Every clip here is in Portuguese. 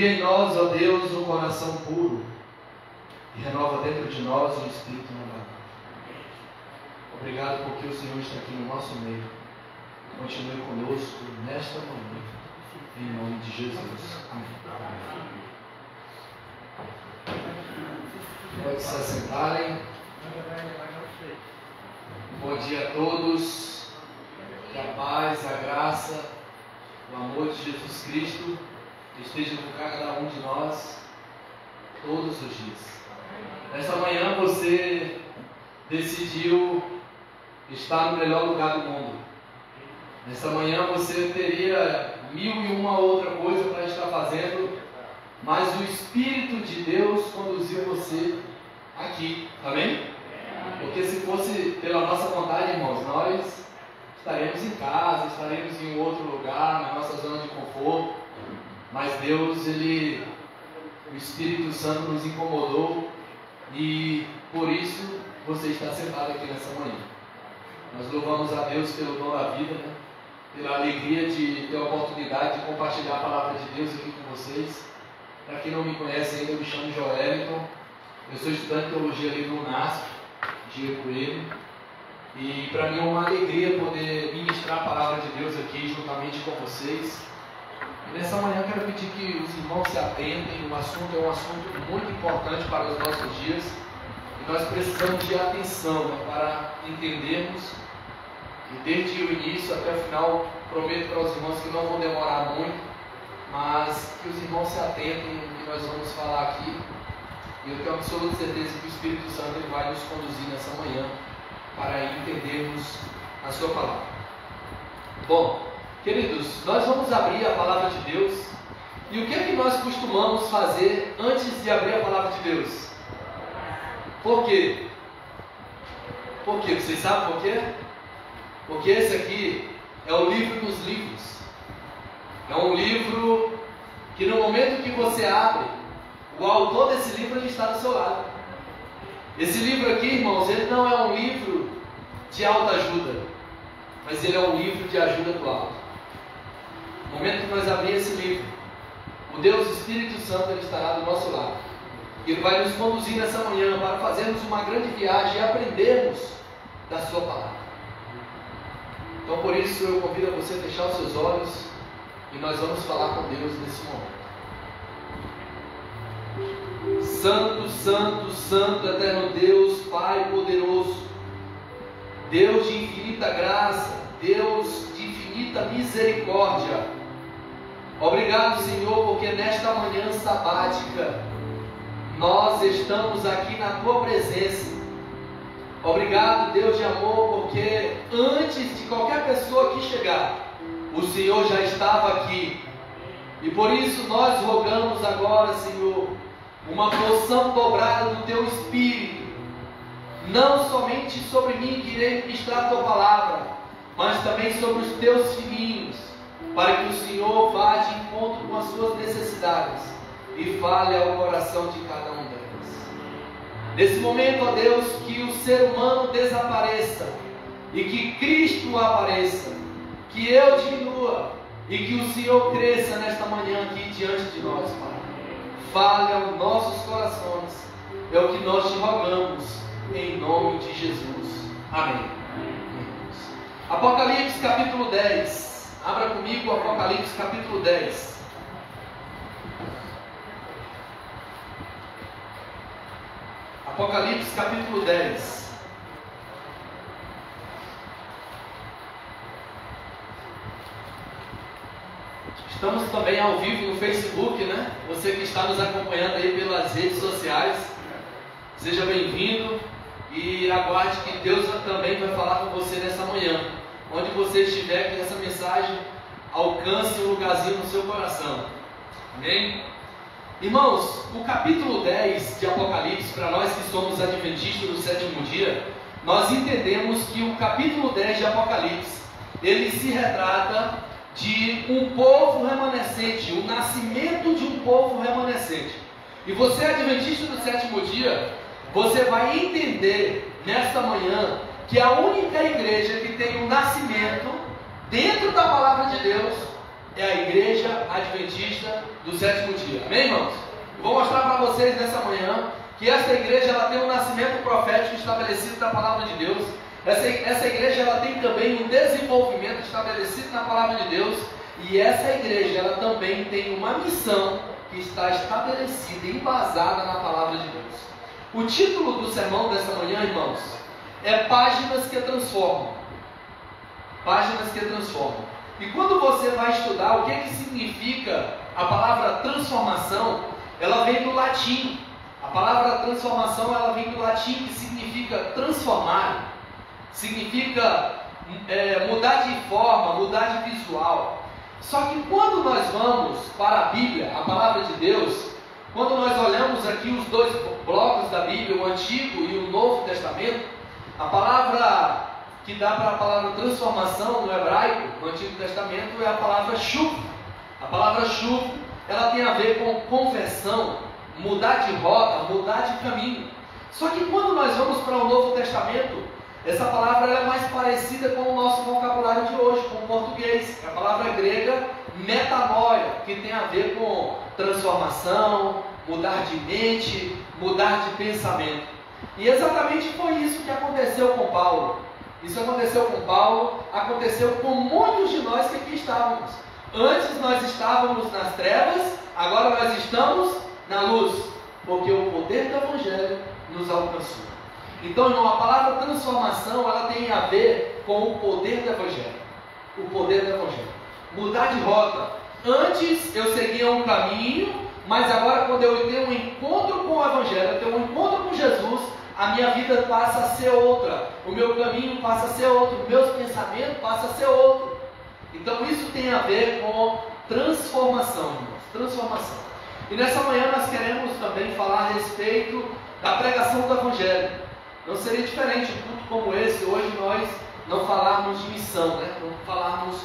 Cria em nós, ó Deus, um coração puro e renova dentro de nós um espírito renovado. Obrigado porque o Senhor está aqui no nosso meio. Continue conosco nesta manhã, em nome de Jesus. Amém. Pode se assentarem. Bom dia a todos. Que a paz, a graça, o amor de Jesus Cristo esteja com cada um de nós todos os dias. Nesta manhã você decidiu estar no melhor lugar do mundo. Nesta manhã você teria 1001 outra coisa para estar fazendo, mas o Espírito de Deus conduziu você aqui, amém? Porque se fosse pela nossa vontade, irmãos, nós estaremos em casa, estaremos em outro lugar, na nossa zona de conforto, mas Deus, o Espírito Santo nos incomodou e por isso você está sentado aqui nessa manhã. Nós louvamos a Deus pelo dom da vida, né? Pela alegria de ter a oportunidade de compartilhar a palavra de Deus aqui com vocês. Para quem não me conhece ainda, eu me chamo Joeliton, eu sou estudante de teologia ali no UNASP, de Coelho, e para mim é uma alegria poder ministrar a palavra de Deus aqui juntamente com vocês. E nessa manhã eu quero pedir que os irmãos se atentem. O assunto é um assunto muito importante para os nossos dias e nós precisamos de atenção, né, para entendermos. E desde o início até o final, prometo para os irmãos que não vão demorar muito, mas que os irmãos se atentem no que nós vamos falar aqui. E eu tenho absoluta certeza que o Espírito Santo ele vai nos conduzir nessa manhã para entendermos a sua palavra. Bom, queridos, nós vamos abrir a palavra de Deus. E o que é que nós costumamos fazer antes de abrir a palavra de Deus? Por quê? Por quê? Vocês sabem por quê? Porque esse aqui é o livro dos livros. É um livro que no momento que você abre, o autor desse livro ele está do seu lado. Esse livro aqui, irmãos, ele não é um livro de autoajuda, mas ele é um livro de ajuda do alto. No momento que nós abrirmos esse livro, o Deus Espírito Santo ele estará do nosso lado. Ele vai nos conduzir nessa manhã para fazermos uma grande viagem e aprendermos da sua palavra. Então por isso eu convido a você a fechar os seus olhos e nós vamos falar com Deus nesse momento. Santo, Santo, Santo, eterno Deus, Pai poderoso, Deus de infinita graça, Deus de infinita misericórdia. Obrigado, Senhor, porque nesta manhã sabática nós estamos aqui na Tua presença. Obrigado, Deus de amor, porque antes de qualquer pessoa aqui chegar, o Senhor já estava aqui. E por isso nós rogamos agora, Senhor, uma porção dobrada do Teu Espírito, não somente sobre mim que irei ministrar a Tua palavra, mas também sobre os Teus filhinhos, para que o Senhor vá de encontro com as suas necessidades e fale ao coração de cada um delas. Nesse momento, ó Deus, que o ser humano desapareça e que Cristo apareça, que eu diminua e que o Senhor cresça nesta manhã aqui diante de nós, Pai. Fale aos nossos corações, é o que nós te rogamos, em nome de Jesus. Amém. Apocalipse capítulo 10. Abra comigo Apocalipse capítulo 10. Apocalipse capítulo 10. Estamos também ao vivo no Facebook, né? Você que está nos acompanhando aí pelas redes sociais, seja bem-vindo e aguarde que Deus também vai falar com você nessa manhã. Onde você estiver, que essa mensagem alcance um lugarzinho no seu coração. Amém? Irmãos, o capítulo 10 de Apocalipse, para nós que somos adventistas do sétimo dia, nós entendemos que o capítulo 10 de Apocalipse, ele se retrata de um povo remanescente, o nascimento de um povo remanescente. E você, adventista do sétimo dia, você vai entender nesta manhã que a única igreja que tem um nascimento dentro da palavra de Deus é a Igreja Adventista do Sétimo Dia. Amém, irmãos? Eu vou mostrar para vocês nessa manhã que essa igreja ela tem um nascimento profético estabelecido na Palavra de Deus. Essa igreja ela tem também um desenvolvimento estabelecido na Palavra de Deus. E essa igreja ela também tem uma missão que está estabelecida e embasada na Palavra de Deus. O título do sermão dessa manhã, irmãos, é Páginas que Transformam. Páginas que Transformam. E quando você vai estudar o que significa a palavra transformação, ela vem do latim. A palavra transformação ela vem do latim, que significa transformar, significa mudar de forma, mudar de visual. Só que quando nós vamos para a Bíblia, a palavra de Deus, quando nós olhamos aqui os dois blocos da Bíblia, o Antigo e o Novo Testamento, a palavra que dá para a palavra transformação no hebraico, no Antigo Testamento, é a palavra shuv. A palavra shuv, ela tem a ver com conversão, mudar de rota, mudar de caminho. Só que quando nós vamos para o Novo Testamento, essa palavra é mais parecida com o nosso vocabulário de hoje, com o português. É a palavra grega metanoia, que tem a ver com transformação, mudar de mente, mudar de pensamento. E exatamente foi isso que aconteceu com Paulo. Isso aconteceu com Paulo, aconteceu com muitos de nós que aqui estávamos. Antes nós estávamos nas trevas, agora nós estamos na luz, porque o poder do Evangelho nos alcançou. Então, irmão, a palavra transformação, ela tem a ver com o poder do Evangelho. O poder do Evangelho. Mudar de rota. Antes eu seguia um caminho, mas agora quando eu tenho um encontro com o Evangelho, eu tenho um encontro com Jesus, a minha vida passa a ser outra. O meu caminho passa a ser outro. Meus pensamentos passam a ser outro. Então, isso tem a ver com transformação, irmãos. Transformação. E nessa manhã nós queremos também falar a respeito da pregação do Evangelho. Não seria diferente um culto como esse, hoje nós não falarmos de missão, né? Não falarmos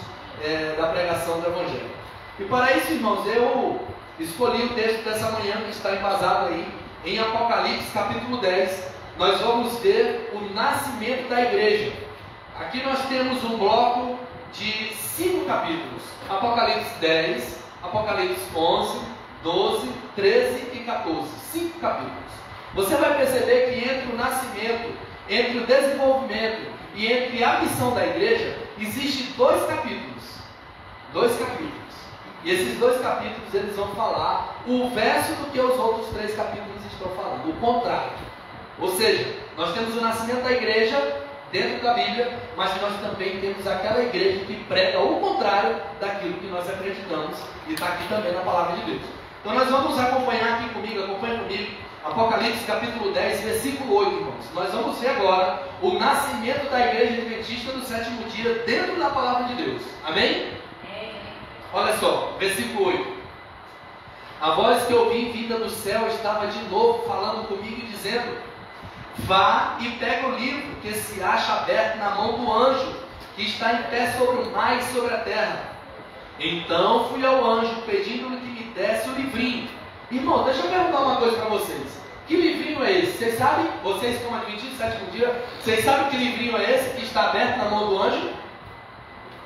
da pregação do Evangelho. E para isso, irmãos, eu escolhi o texto dessa manhã que está embasado aí em Apocalipse capítulo 10. Nós vamos ver o nascimento da igreja. Aqui nós temos um bloco de 5 capítulos. Apocalipse 10, Apocalipse 11, 12, 13 e 14. 5 capítulos. Você vai perceber que entre o nascimento, entre o desenvolvimento e entre a missão da igreja, existem 2 capítulos. 2 capítulos. E esses 2 capítulos eles vão falar o verso do que os outros 3 capítulos estão falando, o contrário. Ou seja, nós temos o nascimento da igreja dentro da Bíblia, mas nós também temos aquela igreja que prega o contrário daquilo que nós acreditamos, e está aqui também na palavra de Deus. Então nós vamos acompanhar aqui comigo, acompanha comigo, Apocalipse capítulo 10, versículo 8, irmãos. Nós vamos ver agora o nascimento da igreja adventista do sétimo dia dentro da palavra de Deus. Amém? Olha só, versículo 8. A voz que eu ouvi vinda do céu estava de novo falando comigo e dizendo: vá e pega o livro que se acha aberto na mão do anjo que está em pé sobre o mar e sobre a terra. Então fui ao anjo pedindo-lhe que me desse o livrinho. Irmão, deixa eu perguntar uma coisa para vocês. Que livrinho é esse? Vocês sabem? Vocês como adventistas do sétimo dia, vocês sabem que livrinho é esse que está aberto na mão do anjo?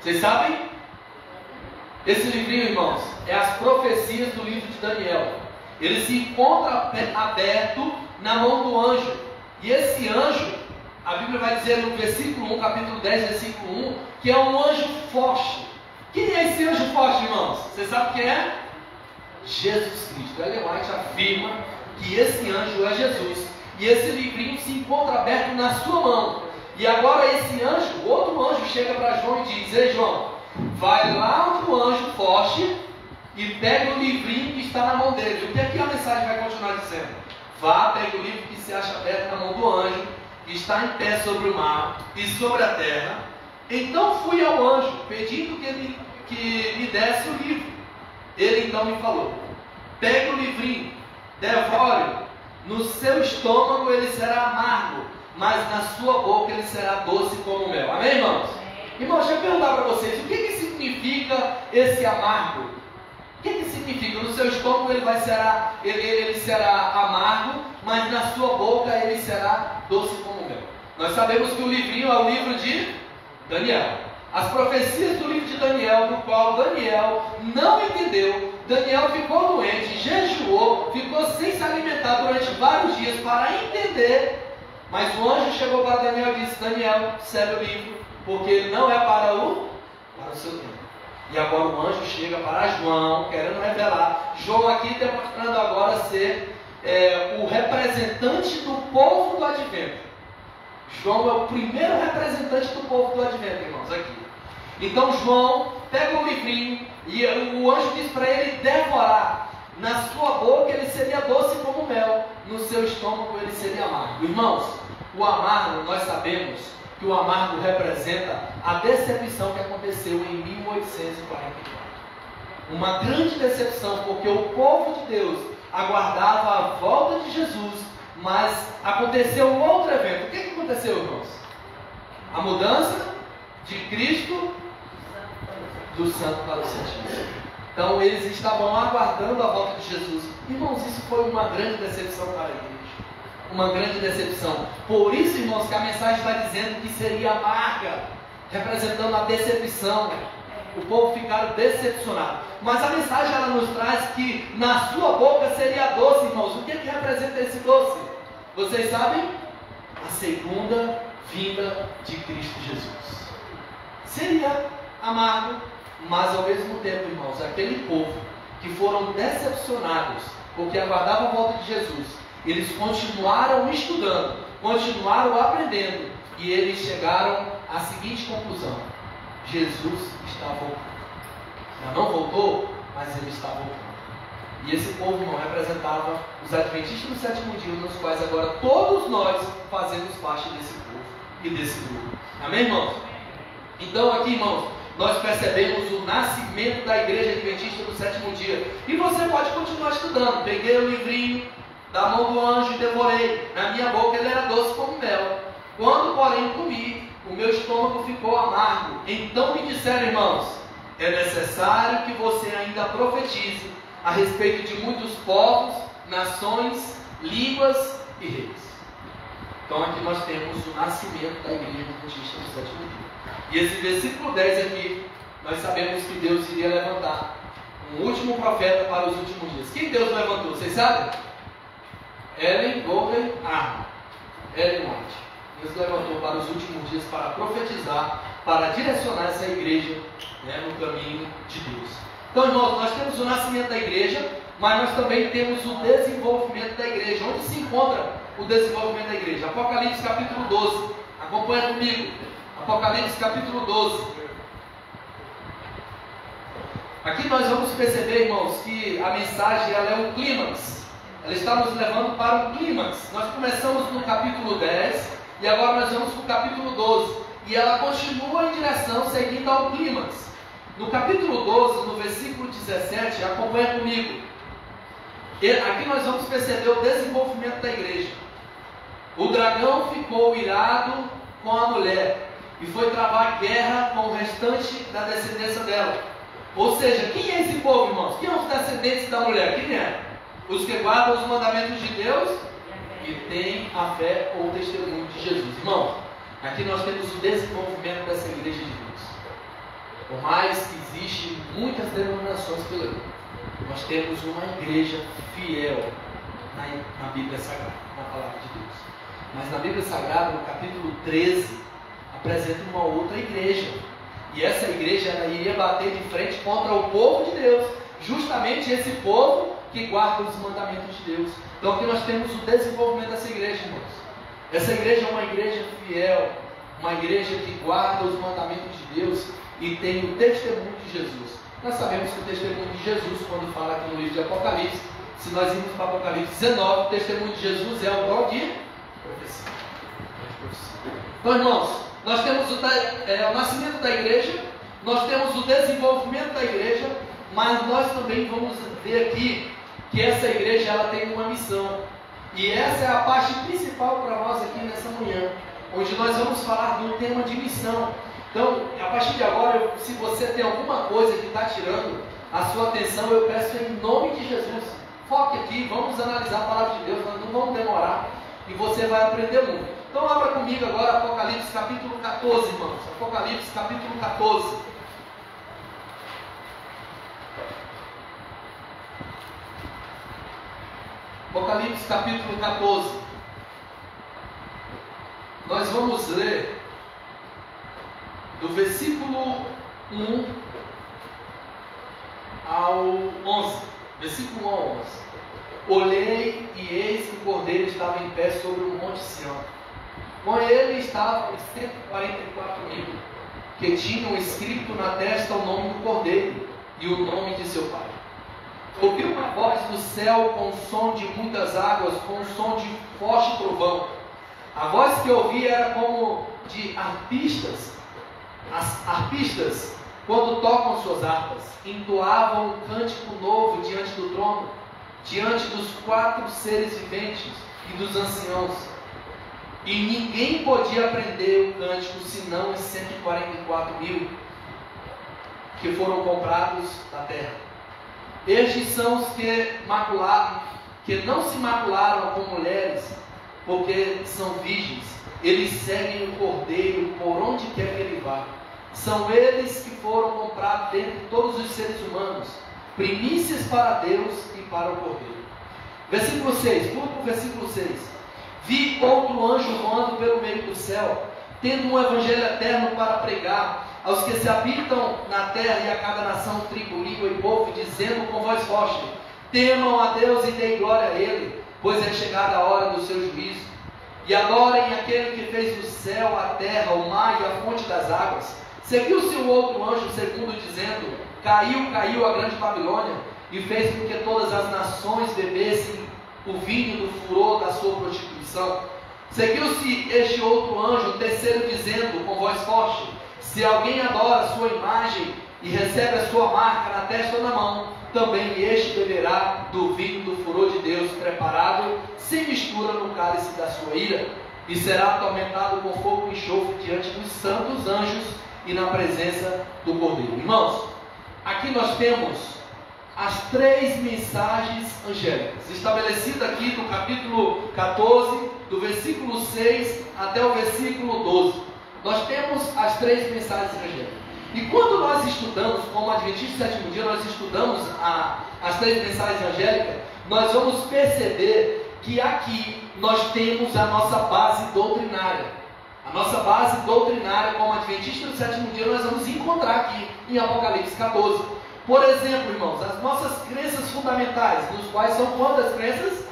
Vocês sabem? Esse livrinho, irmãos, é as profecias do livro de Daniel. Ele se encontra aberto na mão do anjo. E esse anjo, a Bíblia vai dizer no versículo 1, capítulo 10, versículo 1, que é um anjo forte. Quem é esse anjo forte, irmãos? Vocês sabem quem é? Jesus Cristo. Ellen White afirma que esse anjo é Jesus. E esse livrinho se encontra aberto na sua mão. E agora esse anjo, outro anjo, chega para João e diz: ei João, vai lá para o anjo forte e pega o livrinho que está na mão dele. O que é que a mensagem vai continuar dizendo? Vá, pega o livro que se acha aberto na mão do anjo, que está em pé sobre o mar e sobre a terra. Então fui ao anjo, pedindo que me desse o livro. Ele então me falou: pega o livrinho, devore-o. No seu estômago ele será amargo, mas na sua boca ele será doce como mel. Amém, irmãos? Irmãos, deixa eu perguntar para vocês: o que significa esse amargo? O que significa? No seu estômago ele será amargo, mas na sua boca ele será doce como mel. Nós sabemos que o livrinho é o livro de Daniel. As profecias do livro de Daniel, do qual Daniel não entendeu. Daniel ficou doente, jejuou, ficou sem se alimentar durante vários dias para entender. Mas o anjo chegou para Daniel e disse: Daniel, segue o livro, porque ele não é para o seu tempo. E agora o anjo chega para João, querendo revelar. João aqui demonstrando agora ser o representante do povo do advento. João é o primeiro representante do povo do advento, irmãos, aqui. Então João pega o livrinho e o anjo diz para ele devorar. Na sua boca ele seria doce como mel, no seu estômago ele seria amargo. Irmãos, o amargo, nós sabemos que o amargo representa a decepção que aconteceu em 1844. Uma grande decepção, porque o povo de Deus aguardava a volta de Jesus, mas aconteceu um outro evento. O que aconteceu, irmãos? A mudança de Cristo do Santo para o Santíssimo. Então eles estavam aguardando a volta de Jesus. Irmãos, isso foi uma grande decepção para a igreja. Uma grande decepção. Por isso, irmãos, que a mensagem está dizendo que seria amarga, representando a decepção. O povo ficaram decepcionados. Mas a mensagem ela nos traz que na sua boca seria doce, irmãos. O que representa esse doce? Vocês sabem? A segunda vinda de Cristo Jesus. Seria amargo, mas ao mesmo tempo, irmãos, aquele povo que foram decepcionados porque aguardavam a volta de Jesus, eles continuaram estudando, continuaram aprendendo, e eles chegaram à seguinte conclusão: Jesus está voltando. Já não voltou, mas ele está voltando. E esse povo, irmão, representava os adventistas do sétimo dia, nos quais agora todos nós fazemos parte desse povo e desse grupo. Amém, irmãos? Então aqui, irmãos, nós percebemos o nascimento da igreja adventista do sétimo dia. E você pode continuar estudando. Peguei o livrinho da mão do anjo e devorei. Na minha boca ele era doce como mel. Quando, porém, comi, o meu estômago ficou amargo. Então me disseram, irmãos, é necessário que você ainda profetize a respeito de muitos povos, nações, línguas e reis. Então aqui nós temos o nascimento da igreja adventista do sétimo dia. E esse versículo 10 aqui, nós sabemos que Deus iria levantar um último profeta para os últimos dias. Quem Deus levantou? Vocês sabem? Ellen Golden Arm, Ellen White. Deus levantou para os últimos dias para profetizar, para direcionar essa igreja, no caminho de Deus. Então, irmãos, nós temos o nascimento da igreja, mas nós também temos o desenvolvimento da igreja. Onde se encontra o desenvolvimento da igreja? Apocalipse capítulo 12. Acompanha comigo. Apocalipse capítulo 12. Aqui nós vamos perceber, irmãos, que a mensagem ela é um clímax. Ela está nos levando para um clímax. Nós começamos no capítulo 10 e agora nós vamos para o capítulo 12. E ela continua em direção, seguindo ao clímax. No capítulo 12, no versículo 17, acompanha comigo. Aqui nós vamos perceber o desenvolvimento da igreja. O dragão ficou irado com a mulher e foi travar guerra com o restante da descendência dela. Ou seja, quem é esse povo, irmãos? Quem são os descendentes da mulher? Quem é? Os que guardam os mandamentos de Deus e têm a fé ou o testemunho de Jesus. Irmãos, aqui nós temos o desenvolvimento dessa igreja de Deus. Por mais que existem muitas denominações pelo mundo, nós temos uma igreja fiel na Bíblia Sagrada, na palavra de Deus. Mas na Bíblia Sagrada, no capítulo 13, apresenta uma outra igreja. E essa igreja ela iria bater de frente contra o povo de Deus. Justamente esse povo que guarda os mandamentos de Deus. Então aqui nós temos o desenvolvimento dessa igreja, irmãos. Essa igreja é uma igreja fiel, uma igreja que guarda os mandamentos de Deus e tem o testemunho de Jesus. Nós sabemos que o testemunho de Jesus, quando fala aqui no livro de Apocalipse, se nós irmos para Apocalipse 19, o testemunho de Jesus é o dom de profecia. Então, irmãos, nós temos o nascimento da igreja, nós temos o desenvolvimento da igreja, mas nós também vamos ver aqui que essa igreja ela tem uma missão. E essa é a parte principal para nós aqui nessa manhã, onde nós vamos falar do tema de missão. Então, a partir de agora, se você tem alguma coisa que está tirando a sua atenção, eu peço em nome de Jesus, foque aqui, vamos analisar a palavra de Deus, nós não vamos demorar e você vai aprender muito. Então abra comigo agora Apocalipse capítulo 14, irmãos. Apocalipse capítulo 14. Apocalipse capítulo 14. Nós vamos ler do versículo 1 ao 11. Versículo 1 ao 11. Olhei e eis que o Cordeiro estava em pé sobre o monte Sião. Com ele estavam 144.000, que tinham escrito na testa o nome do Cordeiro e o nome de seu pai. Ouvi uma voz do céu com o som de muitas águas, com o som de forte trovão. A voz que ouvi era como de arpistas. As arpistas, quando tocam suas harpas, entoavam um cântico novo diante do trono, diante dos 4 seres viventes e dos anciãos. E ninguém podia aprender o cântico senão os 144.000 que foram comprados da terra. Estes são os que não se macularam com mulheres, porque são virgens. Eles seguem o Cordeiro por onde quer que ele vá. São eles que foram comprados dentre todos os seres humanos, primícias para Deus e para o Cordeiro. Versículo 6, pula para o versículo 6. Vi outro anjo voando pelo meio do céu, tendo um evangelho eterno para pregar aos que se habitam na terra e a cada nação, tribo, língua e povo, dizendo com voz forte: temam a Deus e deem glória a Ele, pois é chegada a hora do seu juízo. E adorem aquele que fez o céu, a terra, o mar e a fonte das águas. Seguiu-se o outro anjo segundo, dizendo: caiu, caiu a grande Babilônia, e fez com que todas as nações bebessem o vinho do furor da sua prostituição. Seguiu-se este outro anjo, terceiro, dizendo com voz forte: se alguém adora a sua imagem e recebe a sua marca na testa ou na mão, também este beberá do vinho do furor de Deus, preparado sem mistura no cálice da sua ira, e será atormentado com fogo e enxofre diante dos santos anjos e na presença do Cordeiro. Irmãos, aqui nós temos as 3 mensagens angélicas, estabelecidas aqui no capítulo 14, do versículo 6 até o versículo 12. Nós temos as 3 mensagens angélicas. E quando nós estudamos, como Adventista do Sétimo Dia, nós estudamos as 3 mensagens angélicas, nós vamos perceber que aqui nós temos a nossa base doutrinária. A nossa base doutrinária, como Adventista do Sétimo Dia, nós vamos encontrar aqui em Apocalipse 14. Por exemplo, irmãos, as nossas crenças fundamentais, nos quais são quantas crenças?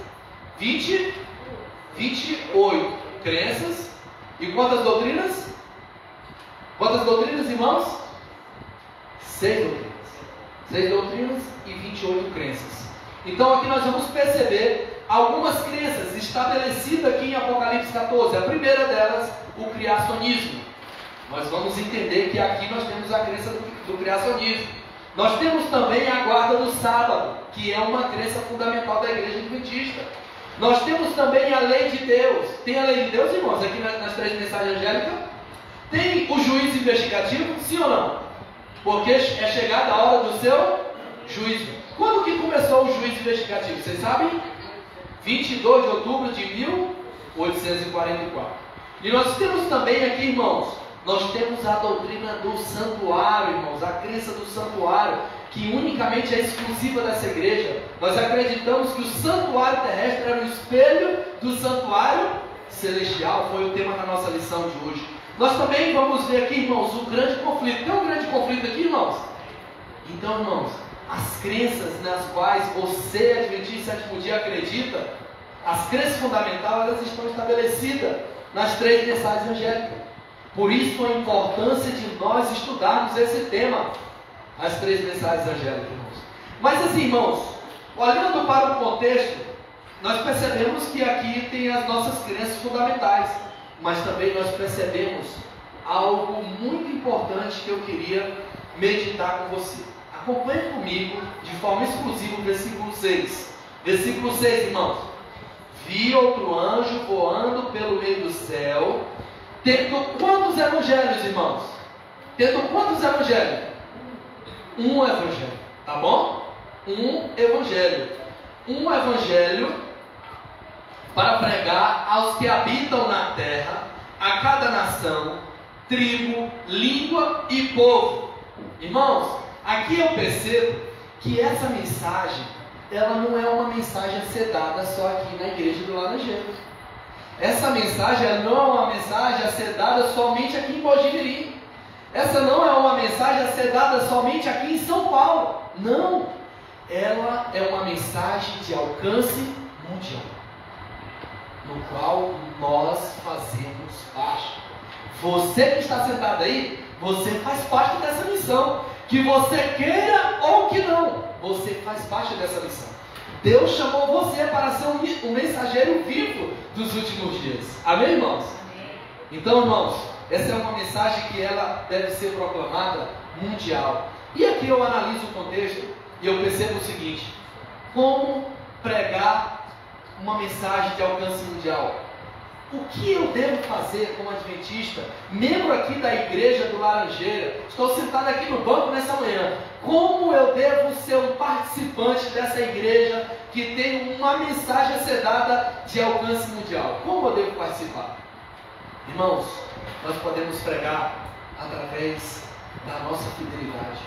28 crenças. E quantas doutrinas? Quantas doutrinas, irmãos? 6 doutrinas. 6 doutrinas e 28 crenças. Então aqui nós vamos perceber algumas crenças estabelecidas aqui em Apocalipse 14. A primeira delas, o criacionismo. Nós vamos entender que aqui nós temos a crença do criacionismo. Nós temos também a guarda do sábado, que é uma crença fundamental da igreja adventista. Nós temos também a lei de Deus. Tem a lei de Deus, irmãos, aqui nas 3 mensagens angélicas? Tem o juízo investigativo, sim ou não? Porque é chegada a hora do seu juízo. Quando que começou o juízo investigativo? Vocês sabem? 22 de outubro de 1844. E nós temos também aqui, irmãos, nós temos a doutrina do santuário, irmãos, a crença do santuário, que unicamente é exclusiva dessa igreja. Nós acreditamos que o santuário terrestre era o espelho do santuário celestial. Foi o tema da nossa lição de hoje. Nós também vamos ver aqui, irmãos, o grande conflito. Tem um grande conflito aqui, irmãos? Então, irmãos, as crenças nas quais você, Adventista do Sétimo Dia, acredita, as crenças fundamentais, elas estão estabelecidas nas 3 mensagens angélicas. Por isso a importância de nós estudarmos esse tema, as 3 mensagens angélicas, irmãos. Mas assim, irmãos, olhando para o contexto, nós percebemos que aqui tem as nossas crenças fundamentais, mas também nós percebemos algo muito importante que eu queria meditar com você. Acompanhe comigo de forma exclusiva o versículo 6. Versículo 6, irmãos. Vi outro anjo voando pelo meio do céu, tendo quantos evangelhos, irmãos? Tendo quantos evangelhos? Um evangelho, tá bom? Um evangelho. Um evangelho para pregar aos que habitam na terra, a cada nação, tribo, língua e povo. Irmãos, aqui eu percebo que essa mensagem, ela não é uma mensagem a ser dada só aqui na igreja do Laranjeira. Essa mensagem não é uma mensagem a ser dada somente aqui em Mogi Mirim. Essa não é uma mensagem a ser dada somente aqui em São Paulo. Não. Ela é uma mensagem de alcance mundial, no qual nós fazemos parte. Você que está sentado aí, você faz parte dessa missão. Que você queira ou que não, você faz parte dessa missão. Deus chamou você para ser um mensageiro vivo dos últimos dias. Amém, irmãos? Amém. Então, irmãos, essa é uma mensagem que ela deve ser proclamada mundial. E aqui eu analiso o contexto e eu percebo o seguinte: como pregar uma mensagem de alcance mundial? O que eu devo fazer como adventista, membro aqui da igreja do Laranjeira? Estou sentado aqui no banco nessa manhã. Como eu devo ser um participante dessa igreja que tem uma mensagem a ser dada de alcance mundial? Como eu devo participar? Irmãos, nós podemos pregar através da nossa fidelidade.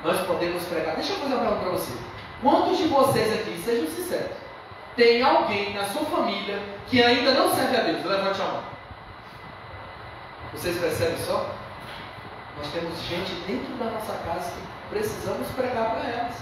Nós podemos pregar. Deixa eu fazer uma pergunta para você. Quantos de vocês aqui, sejam sinceros, tem alguém na sua família que ainda não serve a Deus? Levante a mão. Vocês percebem só? Nós temos gente dentro da nossa casa que precisamos pregar para elas.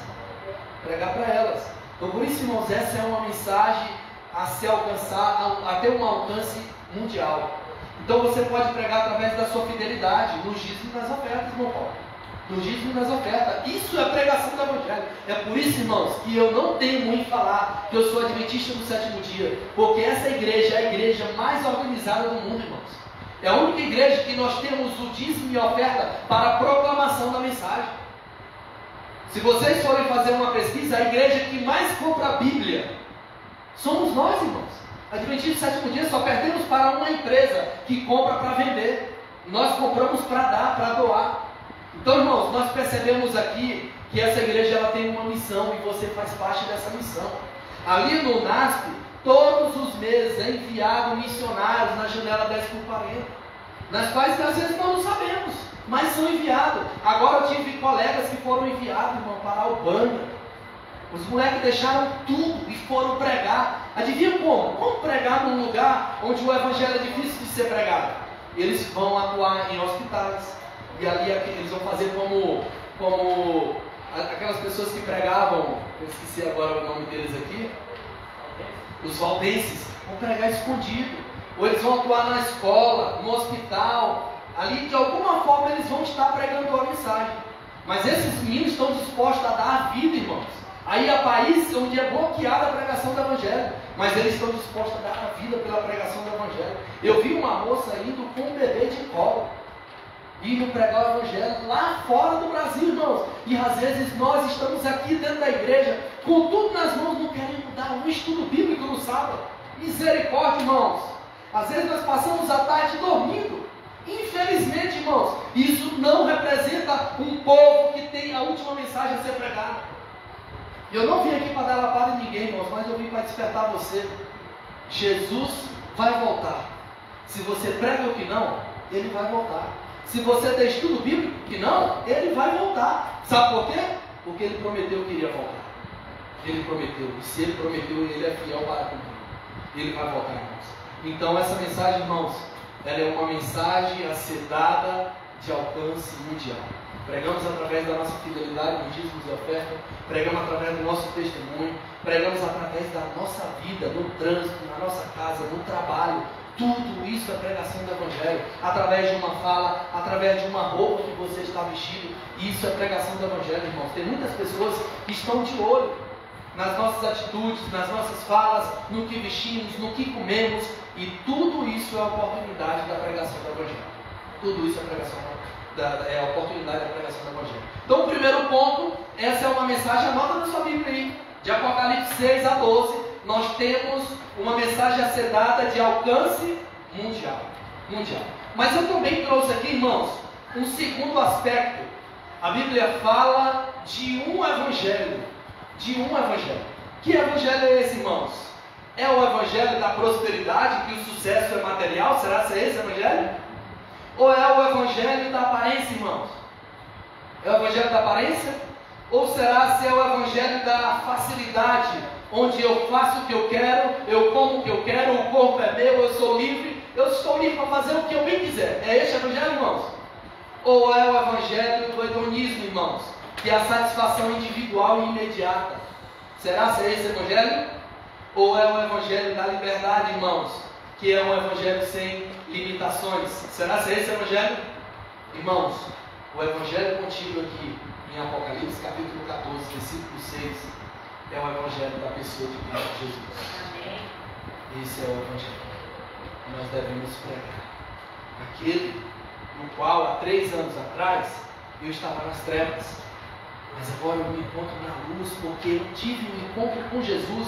Pregar para elas. Então, por isso, irmãos, essa é uma mensagem a se alcançar, a ter um alcance mundial. Então, você pode pregar através da sua fidelidade, no dízimo e nas ofertas, irmão Paulo. No dízimo e nas ofertas. Isso é pregação do Evangelho. É por isso, irmãos, que eu não temo em falar que eu sou adventista do sétimo dia. Porque essa igreja é a igreja mais organizada do mundo, irmãos. É a única igreja que nós temos o dízimo e a oferta para a proclamação da mensagem. Se vocês forem fazer uma pesquisa, a igreja que mais compra a Bíblia somos nós, irmãos. Adventistas do sétimo dia só perdemos para uma empresa que compra para vender. Nós compramos para dar, para doar. Então, irmãos, nós percebemos aqui que essa igreja ela tem uma missão e você faz parte dessa missão. Ali no NASP, todos os meses é enviado missionários na janela 10x40, nas quais às vezes nós não sabemos, mas são enviados. Agora eu tive colegas que foram enviados, irmão, para a Albânia. Os moleques deixaram tudo e foram pregar. Adivinha como? Como pregar num lugar onde o evangelho é difícil de ser pregado? Eles vão atuar em hospitais. E ali eles vão fazer como aquelas pessoas que pregavam, eu esqueci agora o nome deles aqui, os valdenses, vão pregar escondido. Ou eles vão atuar na escola, no hospital. Ali de alguma forma eles vão estar pregando a mensagem. Mas esses meninos estão dispostos a dar a vida, irmãos. Aí há países onde é bloqueada a pregação do Evangelho, mas eles estão dispostos a dar a vida pela pregação do Evangelho. Eu vi uma moça indo com um bebê de colo, indo pregar o Evangelho lá fora do Brasil, irmãos. E às vezes nós estamos aqui dentro da igreja, com tudo nas mãos, não queremos dar um estudo bíblico no sábado. Misericórdia, irmãos. Às vezes nós passamos a tarde dormindo. Infelizmente, irmãos, isso não representa um povo que tem a última mensagem a ser pregada. Eu não vim aqui para dar lapada em ninguém, irmãos, mas eu vim para despertar você. Jesus vai voltar. Se você prega o que não, ele vai voltar. Se você tem estudo bíblico que não, ele vai voltar. Sabe por quê? Porque ele prometeu que iria voltar. Ele prometeu. E se ele prometeu, ele é fiel para cumprir. Ele vai voltar, irmãos. Então essa mensagem, irmãos, ela é uma mensagem a ser dada de alcance mundial. Pregamos através da nossa fidelidade no dízimo e oferta, pregamos através do nosso testemunho, pregamos através da nossa vida, no trânsito, na nossa casa, no trabalho. Tudo isso é pregação do Evangelho. Através de uma fala, através de uma roupa que você está vestido, isso é pregação do Evangelho, irmãos. Tem muitas pessoas que estão de olho nas nossas atitudes, nas nossas falas, no que vestimos, no que comemos, e tudo isso é a oportunidade da pregação do Evangelho. Tudo isso é pregação é a oportunidade da pregação do Evangelho. Então, o primeiro ponto, essa é uma mensagem, anota na sua Bíblia aí, de Apocalipse 6 a 12, nós temos uma mensagem a ser dada de alcance mundial. Mas eu também trouxe aqui, irmãos, um segundo aspecto. A Bíblia fala de um evangelho. Que evangelho é esse, irmãos? É o evangelho da prosperidade, que o sucesso é material? Será que é esse evangelho? Ou é o evangelho da aparência, irmãos? É o evangelho da aparência? Ou será se é o evangelho da facilidade, onde eu faço o que eu quero, eu como o que eu quero, o corpo é meu, eu sou livre, eu estou livre para fazer o que eu bem quiser? É este evangelho, irmãos? Ou é o evangelho do hedonismo, irmãos? Que é a satisfação individual e imediata? Será se é esse evangelho? Ou é o evangelho da liberdade, irmãos? Que é um evangelho sem limitações? Será se é esse evangelho? Irmãos, o evangelho contido aqui em Apocalipse, capítulo 14, versículo 6, é o evangelho da pessoa de Cristo Jesus. Esse é o evangelho que nós devemos pregar. Aquele no qual, há 3 anos atrás, eu estava nas trevas, mas agora eu me encontro na luz, porque eu tive um encontro com Jesus.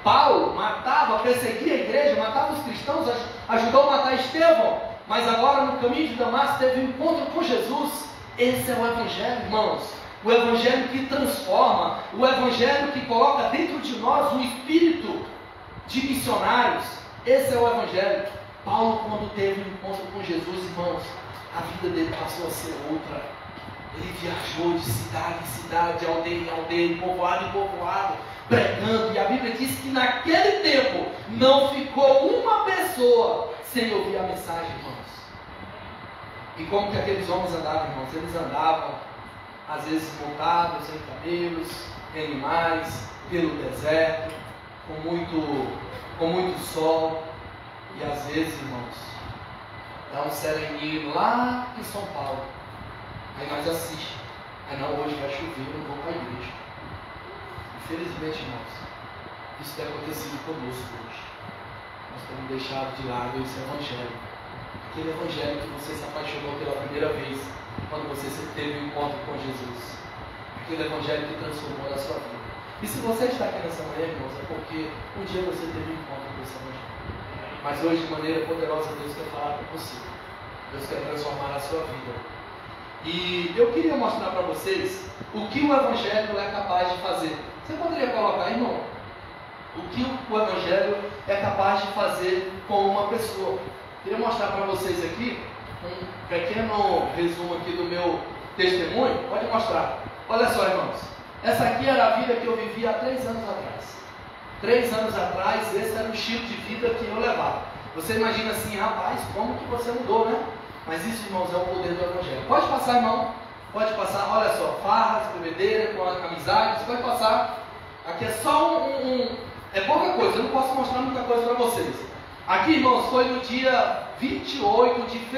Paulo matava, perseguia a igreja, matava os cristãos, ajudou a matar Estevão, mas agora no caminho de Damasco teve um encontro com Jesus. Esse é o evangelho, irmãos. O evangelho que transforma, o evangelho que coloca dentro de nós um espírito de missionários. Esse é o evangelho. Paulo, quando teve um encontro com Jesus, irmãos, a vida dele passou a ser outra. Ele viajou de cidade em cidade, de aldeia em aldeia, de povoado em povoado, pregando. E a Bíblia diz que naquele tempo não ficou uma pessoa sem ouvir a mensagem, irmãos. E como que aqueles homens andavam, irmãos? Eles andavam, às vezes, montados em camelos, em animais, pelo deserto, com muito sol. E às vezes, irmãos, dá um sereninho lá em São Paulo. Aí nós assistimos. Aí não, hoje vai chover, eu não vou para a igreja. Infelizmente, irmãos, isso tem acontecido conosco hoje. Nós temos deixado de lado esse evangelho. Aquele evangelho que você se apaixonou pela primeira vez, quando você teve um encontro com Jesus. Aquele evangelho que transformou a sua vida. E se você está aqui nessa manhã, irmãos, é porque um dia você teve um encontro com esse evangelho. Mas hoje, de maneira poderosa, Deus quer falar com você. Deus quer transformar a sua vida. E eu queria mostrar para vocês o que o evangelho é capaz de fazer. Você poderia colocar, irmão, o que o evangelho é capaz de fazer com uma pessoa. Queria mostrar para vocês aqui um pequeno resumo aqui do meu testemunho. Pode mostrar. Olha só, irmãos. Essa aqui era a vida que eu vivia há 3 anos atrás. 3 anos atrás, esse era o estilo de vida que eu levava. Você imagina assim, rapaz, como que você mudou, né? Mas isso, irmãos, é o poder do evangelho. Pode passar, irmão. Pode passar. Olha só, farras, bebedeira, com amizades. Pode passar. Aqui é só é pouca coisa. Eu não posso mostrar muita coisa para vocês. Aqui, irmãos, foi no dia 28 de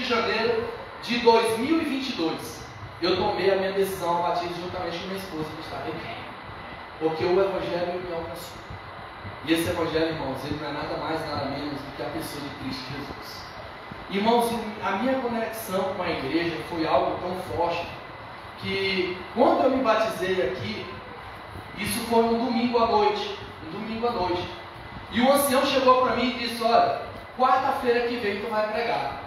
janeiro de 2022. Eu tomei a minha decisão a batismo juntamente com minha esposa que está aqui. Porque o evangelho me alcançou. E esse evangelho, irmãos, ele não é nada mais, nada menos do que a pessoa de Cristo Jesus. Irmãos, a minha conexão com a igreja foi algo tão forte que quando eu me batizei aqui, isso foi um domingo à noite. E o ancião chegou para mim e disse, olha, quarta-feira que vem tu vai pregar.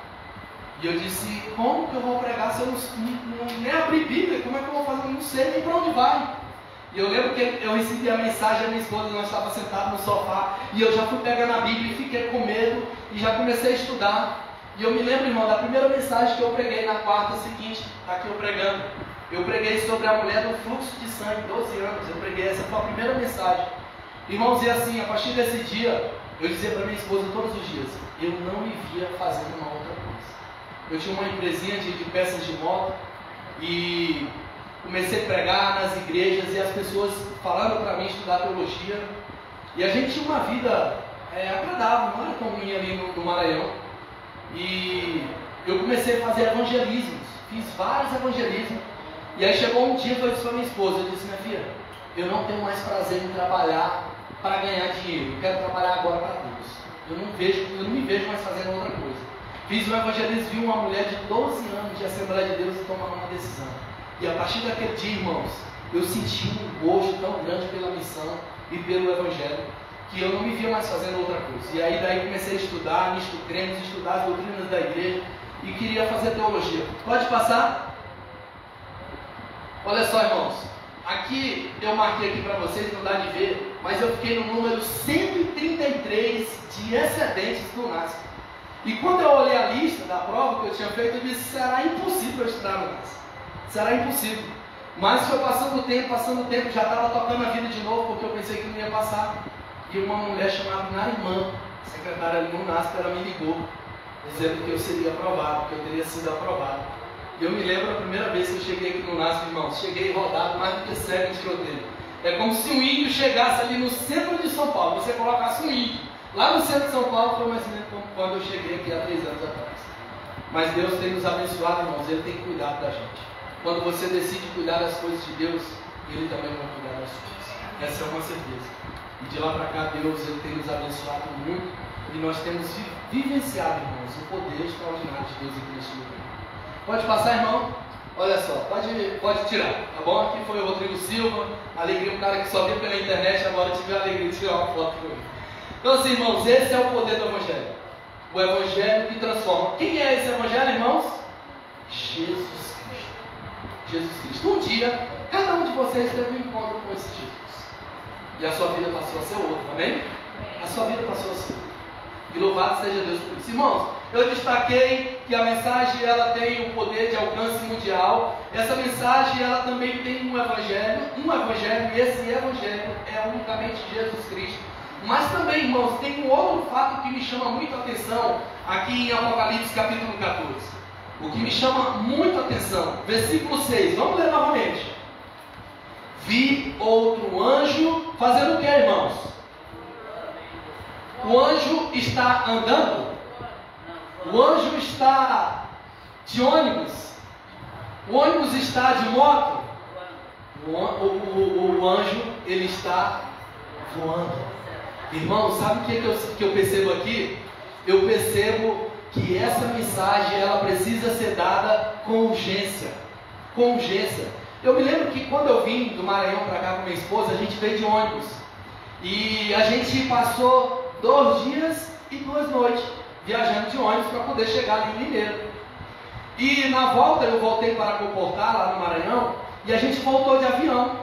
E eu disse, como que eu vou pregar se eu nem abri Bíblia? Como é que eu vou fazer? Eu não sei nem para onde vai. E eu lembro que eu recebi a mensagem, a minha esposa, nós estávamos sentados no sofá, e eu já fui pegando a Bíblia e fiquei com medo, e já comecei a estudar. E eu me lembro, irmão, da primeira mensagem que eu preguei na quarta seguinte, aqui eu pregando. Eu preguei sobre a mulher do fluxo de sangue, 12 anos, eu preguei, essa foi a primeira mensagem. Irmãos, e assim, a partir desse dia, eu dizia para minha esposa todos os dias, eu não me via fazendo uma outra coisa. Eu tinha uma empresinha de peças de moto, e comecei a pregar nas igrejas e as pessoas falando para mim estudar teologia. E a gente tinha uma vida agradável, não era tão ruim ali no Maranhão. E eu comecei a fazer evangelismos, fiz vários evangelismos. E aí chegou um dia que eu disse para minha esposa, eu disse, minha filha, eu não tenho mais prazer em trabalhar para ganhar dinheiro, eu quero trabalhar agora para Deus. Eu não me vejo mais fazendo outra coisa. Fiz um evangelismo, vi uma mulher de 12 anos de Assembleia de Deus e tomar uma decisão. E a partir daquele dia, irmãos, eu senti um gosto tão grande pela missão e pelo evangelho, que eu não me via mais fazendo outra coisa. E aí daí comecei a estudar, estudar as doutrinas da igreja e queria fazer teologia. Pode passar? Olha só, irmãos, aqui eu marquei aqui para vocês, não dá de ver, mas eu fiquei no número 133 de excedentes do NASP. E quando eu olhei a lista da prova que eu tinha feito, eu disse, será impossível eu estudar no NASP. Será impossível. Mas foi passando o tempo, já estava tocando a vida de novo, porque eu pensei que não ia passar. E uma mulher chamada Narimã, secretária ali no NASP, ela me ligou, dizendo que eu seria aprovado, que eu teria sido aprovado. E eu me lembro a primeira vez que eu cheguei aqui no NASP, irmãos, cheguei rodado mais do que cego de escroteiro. É como se um índio chegasse ali no centro de São Paulo, você colocasse um índio lá no centro de São Paulo, foi mais ou menos como quando eu cheguei aqui há 3 anos atrás. Mas Deus tem nos abençoado, irmãos, Ele tem cuidado da gente. Quando você decide cuidar das coisas de Deus, Ele também vai cuidar das suas. Essa é uma certeza. E de lá para cá, Deus Ele tem nos abençoado muito, e nós temos vivenciado, irmãos, o poder extraordinário de Deus aqui neste lugar. Pode passar, irmão? Olha só, pode tirar, tá bom? Aqui foi o Rodrigo Silva, alegria, um cara que só viu pela internet, agora tive a alegria de tirar uma foto com ele. Então assim, irmãos, esse é o poder do Evangelho. O Evangelho que transforma. Quem é esse Evangelho, irmãos? Jesus Cristo. Jesus Cristo. Um dia, cada um de vocês teve um encontro com esse Jesus. E a sua vida passou a ser outra, amém? A sua vida passou a ser outra. E louvado seja Deus por isso. Irmãos, eu destaquei que a mensagem ela tem um poder de alcance mundial. Essa mensagem ela também tem um evangelho, e esse evangelho é unicamente Jesus Cristo. Mas também, irmãos, tem um outro fato que me chama muito a atenção aqui em Apocalipse capítulo 14. O que me chama muito a atenção, versículo 6, vamos ler novamente. Vi outro anjo fazendo o que, irmãos? O anjo está andando? O anjo está de ônibus? O ônibus está de moto? O anjo, ele está voando. Irmão, sabe o que eu percebo aqui? Eu percebo que essa mensagem, ela precisa ser dada com urgência. Com urgência. Eu me lembro que quando eu vim do Maranhão para cá com minha esposa, a gente veio de ônibus. E a gente passou 2 dias e 2 noites viajando de ônibus para poder chegar ali em Mineiro. E na volta eu voltei para Comportar, lá no Maranhão, e a gente voltou de avião.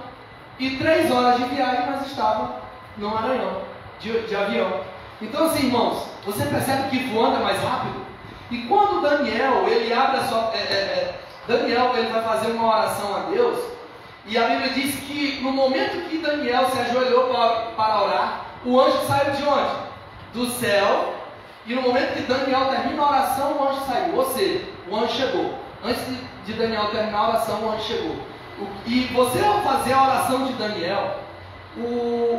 E 3 horas de viagem nós estávamos no Maranhão, de avião. Então assim, irmãos, você percebe que voando é mais rápido? E quando Daniel, ele abre a sua... Daniel, ele vai fazer uma oração a Deus, e a Bíblia diz que no momento que Daniel se ajoelhou para orar, o anjo saiu de onde? Do céu. E no momento que Daniel termina a oração, o anjo saiu. Ou seja, o anjo chegou. Antes de Daniel terminar a oração, o anjo chegou. E você, ao fazer a oração de Daniel,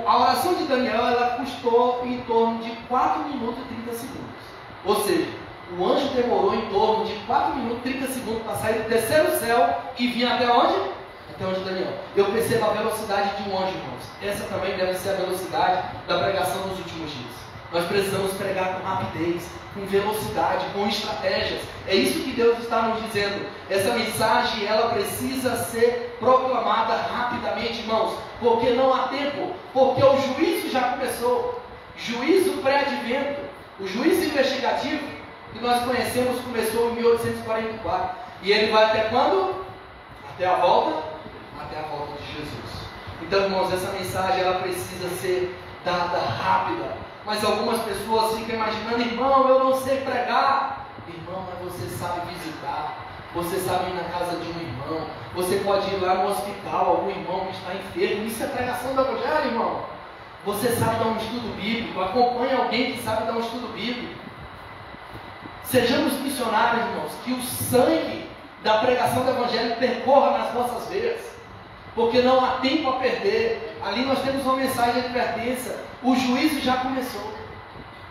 a oração de Daniel, ela custou em torno de 4 minutos e 30 segundos. Ou seja, o anjo demorou em torno de 4 minutos e 30 segundos para sair do terceiro céu e vir até onde? Até onde Daniel. Eu percebo a velocidade de um anjo, irmãos. Essa também deve ser a velocidade da pregação nos últimos dias. Nós precisamos pregar com rapidez, com velocidade, com estratégias. É isso que Deus está nos dizendo. Essa mensagem, ela precisa ser proclamada rapidamente, irmãos, porque não há tempo, porque o juízo já começou. Juízo pré-advento, o juízo investigativo que nós conhecemos começou em 1844. E ele vai até quando? Até a volta de Jesus. Então, irmãos, essa mensagem ela precisa ser dada rápida. Mas algumas pessoas ficam imaginando, irmão, eu não sei pregar. Irmão, mas você sabe visitar. Você sabe ir na casa de um irmão. Você pode ir lá no hospital, algum irmão que está enfermo. Isso é pregação do evangelho, irmão. Você sabe dar um estudo bíblico. Acompanhe alguém que sabe dar um estudo bíblico. Sejamos missionários, irmãos, que o sangue da pregação do evangelho percorra nas nossas veias. Porque não há tempo a perder. Ali nós temos uma mensagem de advertência. O juízo já começou.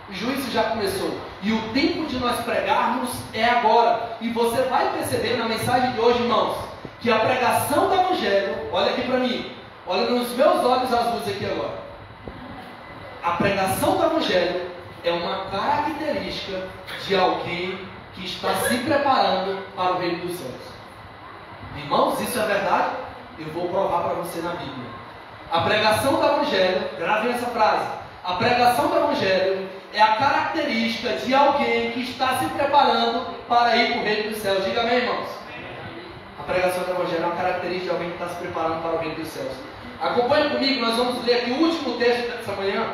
O juízo já começou. E o tempo de nós pregarmos é agora. E você vai perceber na mensagem de hoje, irmãos, que a pregação do evangelho, olha aqui para mim, olha nos meus olhos azuis aqui agora. A pregação do evangelho é uma característica de alguém que está se preparando para o reino dos céus. Irmãos, isso é verdade? Eu vou provar para você na Bíblia. A pregação do evangelho, gravem essa frase, a pregação do evangelho é a característica de alguém que está se preparando para ir para o reino dos céus. Diga amém, irmãos. A pregação do Evangelho é uma característica de alguém que está se preparando para o reino dos céus. Acompanhe comigo, nós vamos ler aqui o último texto dessa manhã.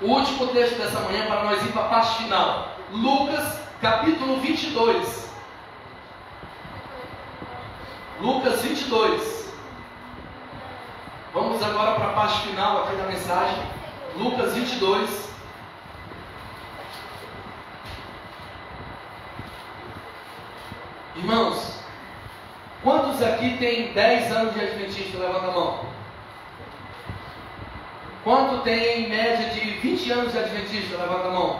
O último texto dessa manhã para nós ir para a parte final. Lucas, capítulo 22. Lucas 22. Vamos agora para a parte final aqui da mensagem. Lucas 22. Irmãos, quantos aqui tem 10 anos de adventista? Levanta a mão. Quanto tem em média de 20 anos de adventista? Levanta a mão.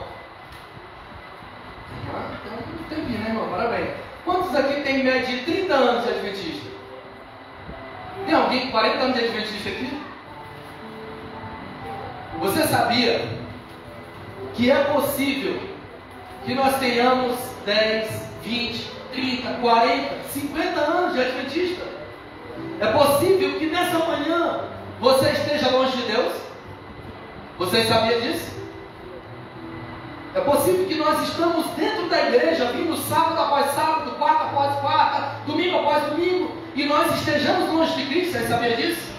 Então não tem né, irmão? Parabéns. Quantos aqui tem em média de 30 anos de adventista? Tem alguém com 40 anos de adventista aqui? Você sabia que é possível que nós tenhamos 10, 20, 30, 40, 50 anos de adventista? É possível que nessa manhã você esteja longe de Deus? Você sabia disso? É possível que nós estamos dentro da igreja, vindo sábado após sábado, quarta após quarta, domingo após domingo, e nós estejamos longe de Cristo. Você sabia disso?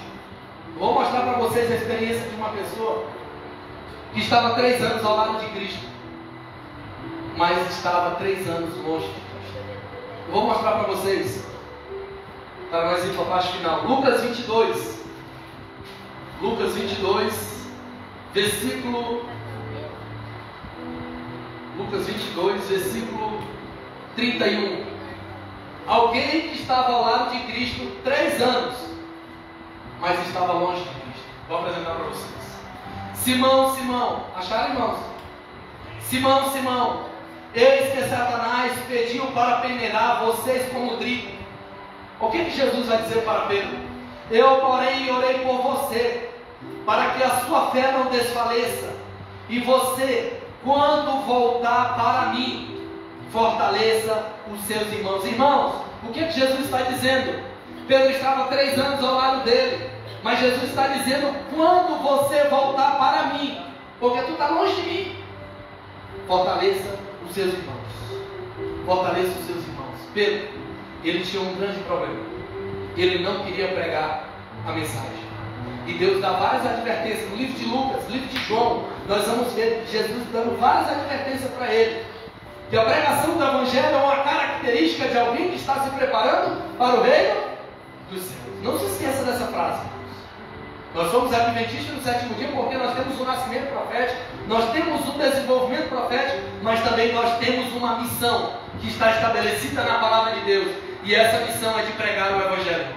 Vou mostrar para vocês a experiência de uma pessoa que estava 3 anos ao lado de Cristo, mas estava 3 anos longe de Cristo. Eu vou mostrar para vocês, para nós ir para a parte final. Lucas 22. Lucas 22. Versículo 31. Alguém que estava ao lado de Cristo 3 anos, mas estava longe de Cristo. Vou apresentar para vocês. Simão, Simão, acharam, irmãos? Simão, Simão, eis que Satanás pediu para peneirar vocês como trigo. O que Jesus vai dizer para Pedro? Eu, porém, orei por você, para que a sua fé não desfaleça, e você, quando voltar para mim, fortaleça os seus irmãos. Irmãos, o que Jesus está dizendo? Pedro estava 3 anos ao lado dele, mas Jesus está dizendo: quando você voltar para mim, porque tu está longe de mim, fortaleça os seus irmãos. Fortaleça os seus irmãos. Pedro, ele tinha um grande problema. Ele não queria pregar a mensagem. E Deus dá várias advertências. No livro de Lucas, no livro de João, nós vamos ver Jesus dando várias advertências para ele. Que a pregação do Evangelho é uma característica de alguém que está se preparando para o reino dos céus. Não se esqueça dessa frase. Nós somos adventistas do 7º dia porque nós temos o nascimento profético, nós temos o desenvolvimento profético, mas também nós temos uma missão que está estabelecida na palavra de Deus. E essa missão é de pregar o Evangelho, irmãos.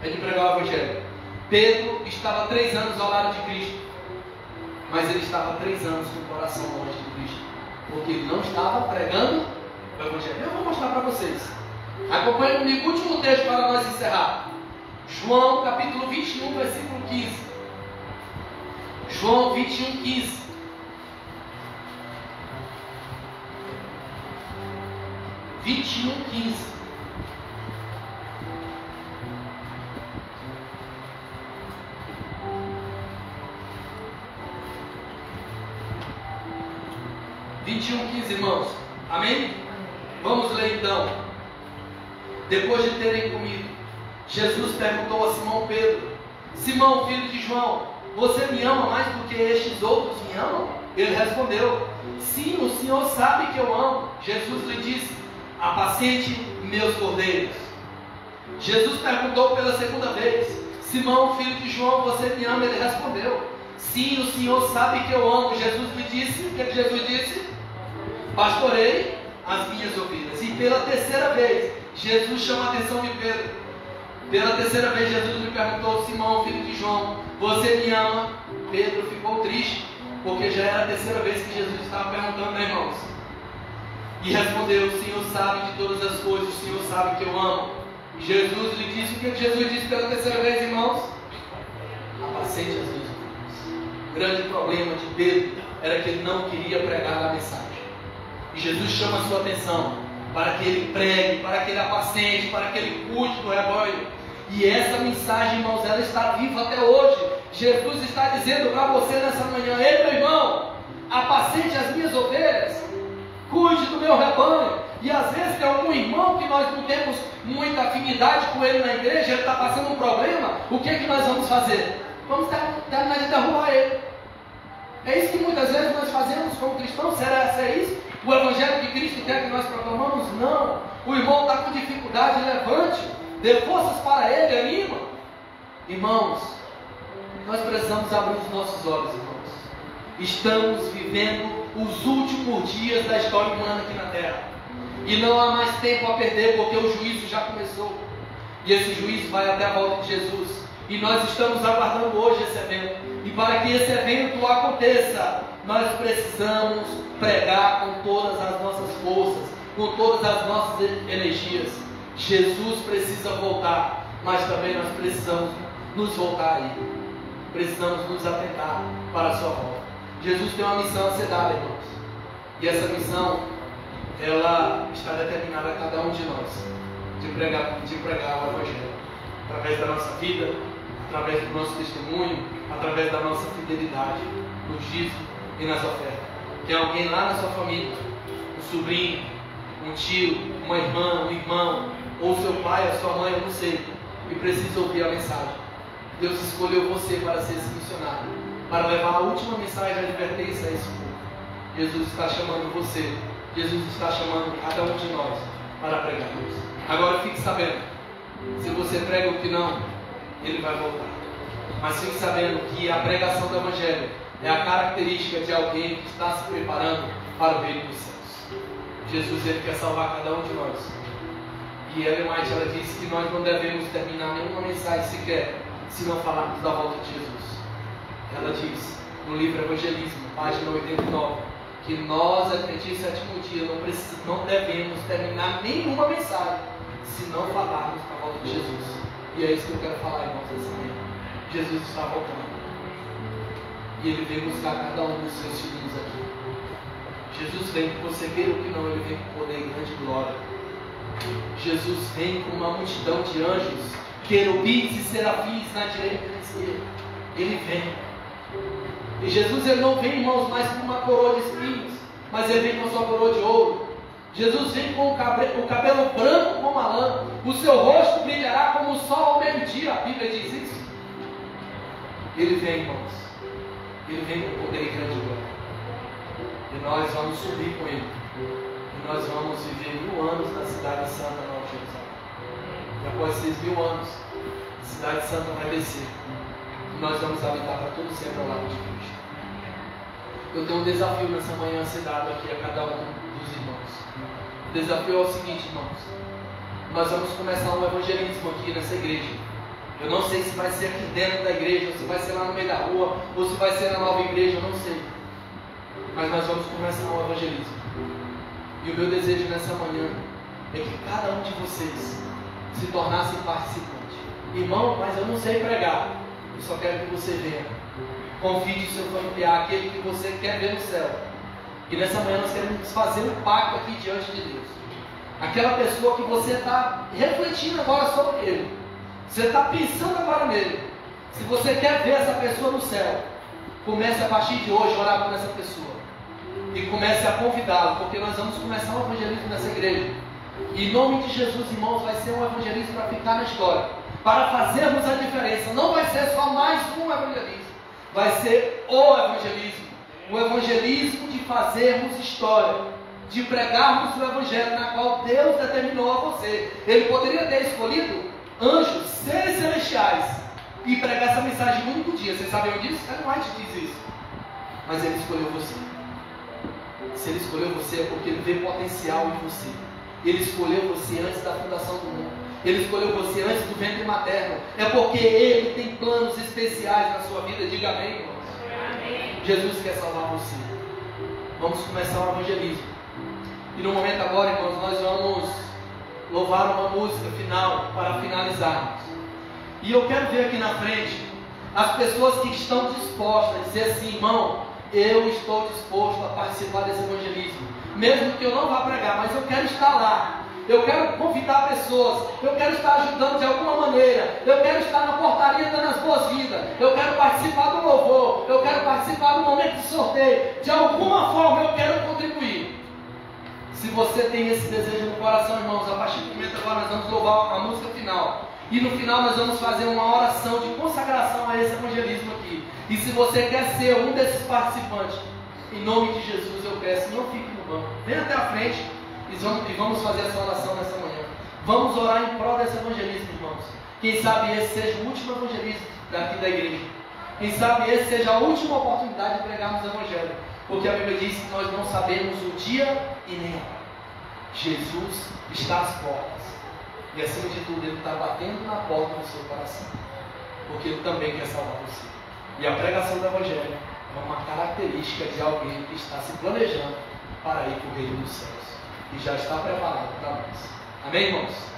É de pregar o Evangelho. Pedro estava 3 anos ao lado de Cristo, mas ele estava 3 anos com o coração longe de Cristo, porque ele não estava pregando o Evangelho. Eu vou mostrar para vocês. Acompanhe comigo o último texto para nós encerrar. João capítulo 21, versículo 15. João 21, 15. Irmãos, amém? Vamos ler então. Depois de terem comido, Jesus perguntou a Simão Pedro: Simão, filho de João, você me ama mais do que estes outros me amam? Ele respondeu: sim, o Senhor sabe que eu amo. Jesus lhe disse: apacente meus cordeiros. Jesus perguntou pela segunda vez: Simão, filho de João, você me ama? Ele respondeu: sim, o Senhor sabe que eu amo. Jesus lhe disse: o que Jesus disse? Pastorei as minhas ovelhas. E pela terceira vez, Jesus chama a atenção de Pedro. Pela terceira vez, Jesus lhe perguntou: Simão, filho de João, você me ama? Pedro ficou triste, porque já era a terceira vez que Jesus estava perguntando, né, irmãos? E respondeu: o Senhor sabe de todas as coisas, o Senhor sabe que eu amo. E Jesus lhe disse: o que Jesus disse pela terceira vez, irmãos? Apacente as minhas ovelhas. O grande problema de Pedro era que ele não queria pregar a mensagem. E Jesus chama a sua atenção para que ele pregue, para que ele apacente, para que ele cuide do rebanho. E essa mensagem, irmãos, ela está viva até hoje. Jesus está dizendo para você nessa manhã: ei, meu irmão, apacente as minhas ovelhas, cuide do meu rebanho. E às vezes tem algum irmão que nós não temos muita afinidade com ele na igreja, ele está passando um problema, o que é que nós vamos fazer? Vamos terminar de derrubar ele. É isso que muitas vezes nós fazemos como cristãos. Será que é isso? O Evangelho de Cristo quer que nós proclamamos? Não. O irmão está com dificuldade, levante, dê forças para ele, anima. Irmãos, nós precisamos abrir os nossos olhos, irmãos. Estamos vivendo os últimos dias da história humana aqui na Terra. E não há mais tempo a perder, porque o juízo já começou. E esse juízo vai até a volta de Jesus. E nós estamos aguardando hoje esse evento. E para que esse evento aconteça, nós precisamos pregar com todas as nossas forças, com todas as nossas energias. Jesus precisa voltar, mas também nós precisamos nos voltar aí. Precisamos nos atentar para a sua volta. Jesus tem uma missão a ser dada, irmãos. E essa missão, ela está determinada a cada um de nós, de pregar o Evangelho, através da nossa vida, através do nosso testemunho, através da nossa fidelidade, no dízimo e nas ofertas. Tem alguém lá na sua família, um sobrinho, um tio, uma irmã, um irmão, ou seu pai, a sua mãe, eu não sei, que precisa ouvir a mensagem. Deus escolheu você para ser esse missionário, para levar a última mensagem de advertência a esse povo. Jesus está chamando você, Jesus está chamando cada um de nós para pregarmos. Agora fique sabendo, se você prega o que não, ele vai voltar. Mas fique sabendo que a pregação do Evangelho é a característica de alguém que está se preparando para o reino dos céus. Jesus, ele quer salvar cada um de nós. E Ellen White, ela disse que nós não devemos terminar nenhuma mensagem sequer se não falarmos da volta de Jesus. Ela diz no livro Evangelismo, página 89, que nós, Adventistas do Sétimo Dia, não devemos terminar nenhuma mensagem se não falarmos da volta de Jesus. E é isso que eu quero falar, irmãos, essa manhã. Jesus está voltando. E Ele vem buscar cada um dos seus filhos aqui. Jesus vem, que você queira ou que não, Ele vem com poder e grande glória. Jesus vem com uma multidão de anjos, querubins e serafins na direita e na esquerda. Ele vem. E Jesus, ele não vem, irmãos, mais com uma coroa de espinhos, mas ele vem com a sua coroa de ouro. Jesus vem com o cabelo branco como a lã, o seu rosto brilhará como o sol ao meio-dia. A Bíblia diz isso. Ele vem, irmãos. Ele vem com poder e grande glória. E nós vamos subir com ele. E nós vamos viver 1000 anos na cidade santa, Nova Jerusalém. E após 6.000 anos, a cidade santa vai descer. E nós vamos habitar para todo sempre ao lado de Cristo. Eu tenho um desafio nessa manhã a ser dado aqui a cada um dos irmãos. O desafio é o seguinte, irmãos. Nós vamos começar um evangelismo aqui nessa igreja. Eu não sei se vai ser aqui dentro da igreja, ou se vai ser lá no meio da rua, ou se vai ser na nova igreja, eu não sei. Mas nós vamos começar um evangelismo. E o meu desejo nessa manhã é que cada um de vocês se tornasse participante. Irmão, mas eu não sei pregar. Eu só quero que você venha. Convide o seu familiar, aquele que você quer ver no céu. E nessa manhã nós queremos fazer um pacto aqui diante de Deus. Aquela pessoa que você está refletindo agora sobre ele. Você está pensando agora nele. Se você quer ver essa pessoa no céu, comece a partir de hoje a orar por essa pessoa. E comece a convidá-lo, porque nós vamos começar um evangelismo nessa igreja. E em nome de Jesus, irmãos, vai ser um evangelismo para ficar na história. Para fazermos a diferença. Não vai ser só mais um evangelismo. Vai ser o evangelismo. O evangelismo de fazermos história. De pregarmos o evangelho na qual Deus determinou a você. Ele poderia ter escolhido anjos, seres celestiais, e pregar essa mensagem no único dia. Vocês sabem disso? Ellen White diz isso. Mas Ele escolheu você. Se Ele escolheu você é porque Ele vê potencial em você. Ele escolheu você antes da fundação do mundo. Ele escolheu você antes do ventre materno. É porque Ele tem planos especiais na sua vida. Diga amém, irmãos. Amém. Jesus quer salvar você. Vamos começar o evangelismo. E no momento agora, irmãos, nós vamos louvar uma música final para finalizarmos. E eu quero ver aqui na frente as pessoas que estão dispostas a dizer assim: irmão, eu estou disposto a participar desse evangelismo, mesmo que eu não vá pregar, mas eu quero estar lá. Eu quero convidar pessoas, eu quero estar ajudando de alguma maneira, eu quero estar na portaria dando as boas-vindas, eu quero participar do louvor, eu quero participar do momento de sorteio, de alguma forma eu quero contribuir. Se você tem esse desejo no coração, irmãos, a partir do momento agora nós vamos louvar a música final. E no final nós vamos fazer uma oração de consagração a esse evangelismo aqui. E se você quer ser um desses participantes, em nome de Jesus eu peço, não fique no banco. Venha até a frente e vamos fazer essa oração nessa manhã. Vamos orar em prol desse evangelismo, irmãos. Quem sabe esse seja o último evangelismo daqui da igreja. Quem sabe esse seja a última oportunidade de pregarmos o evangelho. Porque a Bíblia diz que nós não sabemos o dia e nem a hora. Jesus está às portas. E acima de tudo, Ele está batendo na porta do seu coração. Porque Ele também quer salvar você. E a pregação do evangelho é uma característica de alguém que está se planejando para ir para o reino dos céus. E já está preparado para nós. Amém, irmãos?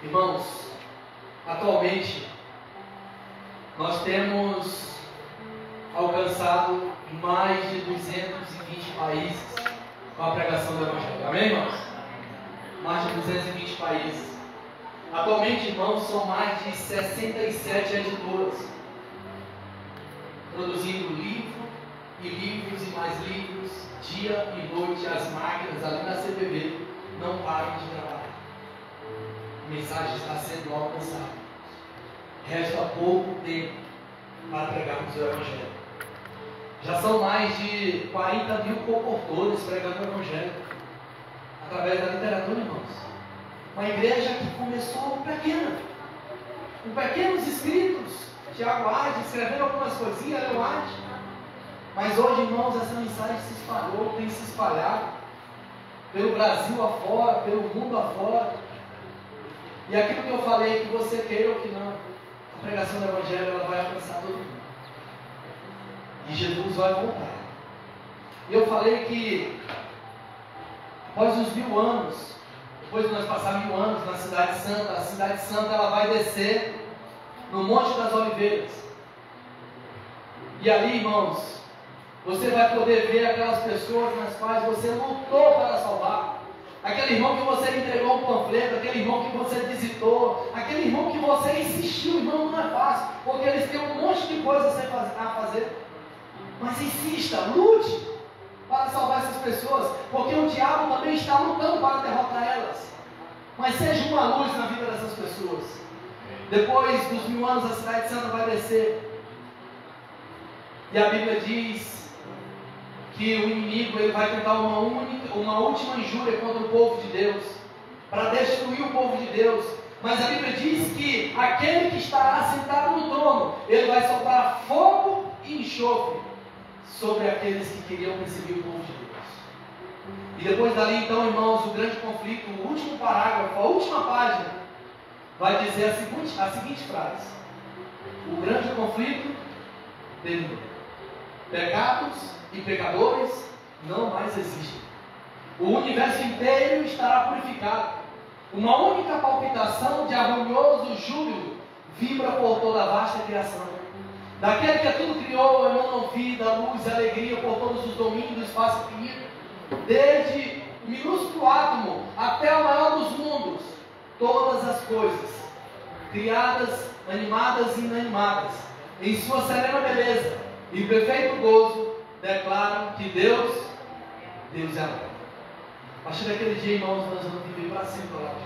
Irmãos, atualmente nós temos alcançado mais de 220 países com a pregação do Evangelho. Amém, irmãos? Mais de 220 países. Atualmente, irmãos, são mais de 67 editoras produzindo livro e livros e mais livros, dia e noite. As máquinas ali na CPB não param de trabalhar. A mensagem está sendo alcançada. Resta pouco tempo para pregarmos o Evangelho. Já são mais de 40 mil comportores pregando o Evangelho através da literatura, irmãos. Uma igreja que começou pequena, com pequenos escritos, Tiago arde, escrevendo algumas coisinhas, eu arde. Mas hoje, irmãos, essa mensagem se espalhou, tem se espalhado pelo Brasil afora, pelo mundo afora. E aquilo que eu falei, que você queira ou que não, a pregação do Evangelho ela vai alcançar todo mundo. E Jesus vai voltar. E eu falei que após os 1000 anos, depois de nós passar 1000 anos na Cidade Santa, a Cidade Santa ela vai descer no Monte das Oliveiras. E ali, irmãos, você vai poder ver aquelas pessoas nas quais você lutou para salvar. Aquele irmão que você entregou um panfleto, aquele irmão que você visitou, aquele irmão que você insistiu, irmão, não é fácil, porque eles têm um monte de coisas a fazer. Mas insista, lute para salvar essas pessoas, porque o diabo também está lutando para derrotar elas. Mas seja uma luz na vida dessas pessoas. Depois dos 1000 anos, a Cidade Santa vai descer. E a Bíblia diz que o inimigo ele vai tentar uma última injúria contra o povo de Deus, para destruir o povo de Deus. Mas a Bíblia diz que aquele que estará sentado no trono, ele vai soprar fogo e enxofre sobre aqueles que queriam perseguir o povo de Deus. E depois dali, então, irmãos, o grande conflito, o último parágrafo, a última página, vai dizer a seguinte frase: o grande conflito terminou. Pecados e pecadores não mais existem. O universo inteiro estará purificado. Uma única palpitação de harmonioso júbilo vibra por toda a vasta criação. Daquele que tudo criou, emanam vida, luz e alegria por todos os domínios do espaço infinito. Desde o minúsculo átomo até o maior dos mundos, todas as coisas, criadas, animadas e inanimadas, em sua serena beleza e perfeito gozo, declaram que Deus é amor. A partir daquele dia, irmãos, nós vamos viver para sempre ao lado de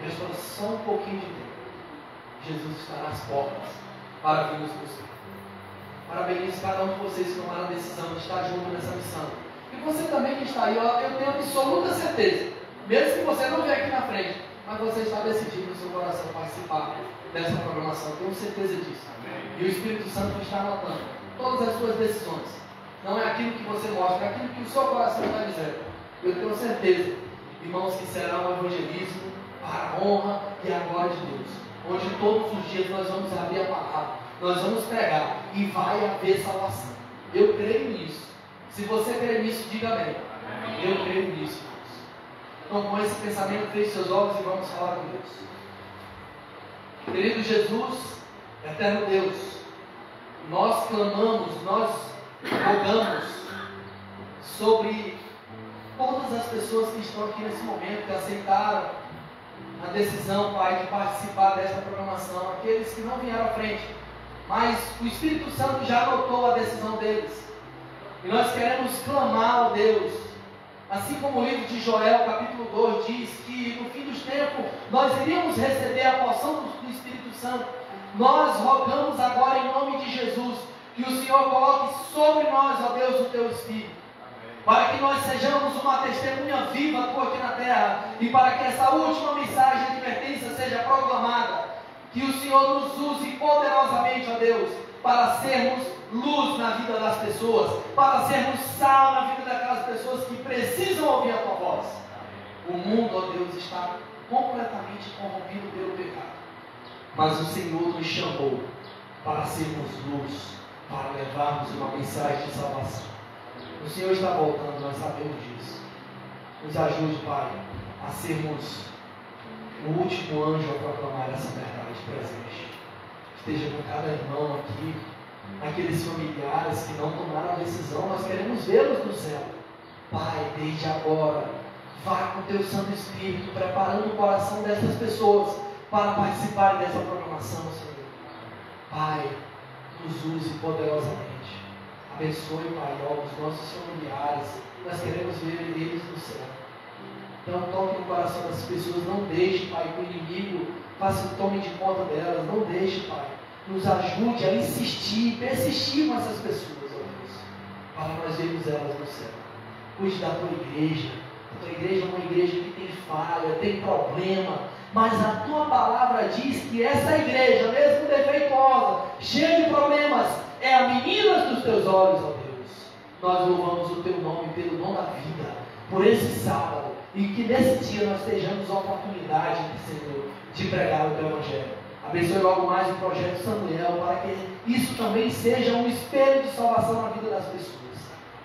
Cristo. Resta só um pouquinho de tempo. Jesus estará às portas para vir nos buscar. Parabenizo cada um de vocês que tomaram a decisão de estar junto nessa missão. E você também que está aí, eu tenho absoluta certeza, mesmo que você não venha aqui na frente, mas você está decidido no seu coração participar dessa programação. Tenho certeza disso. E o Espírito Santo está anotando todas as suas decisões. Não é aquilo que você mostra, é aquilo que o seu coração está dizendo. Eu tenho certeza, irmãos, que será um evangelismo para a honra e a glória de Deus, onde todos os dias nós vamos abrir a palavra, nós vamos pregar e vai haver salvação. Eu creio nisso. Se você crê nisso, diga amém. Eu creio nisso, irmãos. Então, com esse pensamento, feche seus olhos e vamos falar com Deus. Querido Jesus, eterno Deus, nós clamamos, nós rogamos sobre todas as pessoas que estão aqui nesse momento, que aceitaram a decisão, Pai, de participar desta programação, aqueles que não vieram à frente, mas o Espírito Santo já anotou a decisão deles, e nós queremos clamar ao Deus, assim como o livro de Joel, capítulo 2, diz que no fim dos tempos nós iríamos receber a porção do Espírito Santo. Nós rogamos agora em nome de Jesus que o Senhor coloque sobre nós, ó Deus, o Teu Espírito, para que nós sejamos uma testemunha viva Tua aqui na terra, e para que essa última mensagem de advertência seja proclamada, que o Senhor nos use poderosamente, ó Deus, para sermos luz na vida das pessoas, para sermos sal na vida daquelas pessoas que precisam ouvir a Tua voz. O mundo, ó Deus, está completamente corrompido pelo pecado, mas o Senhor nos chamou para sermos luz, para levarmos uma mensagem de salvação. O Senhor está voltando, nós sabemos disso. Nos ajude, Pai, a sermos o último anjo a proclamar essa verdade presente. Esteja com cada irmão aqui, aqueles familiares que não tomaram a decisão, nós queremos vê-los no céu. Pai, desde agora, vá com o Teu Santo Espírito, preparando o coração dessas pessoas para participarem dessa programação, Senhor. Pai, nos use poderosamente. Abençoe, Pai, os nossos familiares. Nós queremos ver eles no céu. Então toque no coração dessas pessoas. Não deixe, Pai, que o inimigo tome de conta delas. Não deixe, Pai. Nos ajude a insistir, persistir com essas pessoas, ó Deus, para nós vermos elas no céu. Cuide da Tua igreja. A Tua igreja é uma igreja que tem falha, tem problema, mas a Tua palavra palavra diz que essa igreja, mesmo defeituosa, cheia de problemas, é a menina dos teus olhos, ó Deus. Nós louvamos o teu nome pelo dom da vida, por esse sábado, e que nesse dia nós tenhamos a oportunidade, Senhor, de pregar o teu evangelho. Abençoe logo mais o projeto Samuel, para que isso também seja um espelho de salvação na vida das pessoas.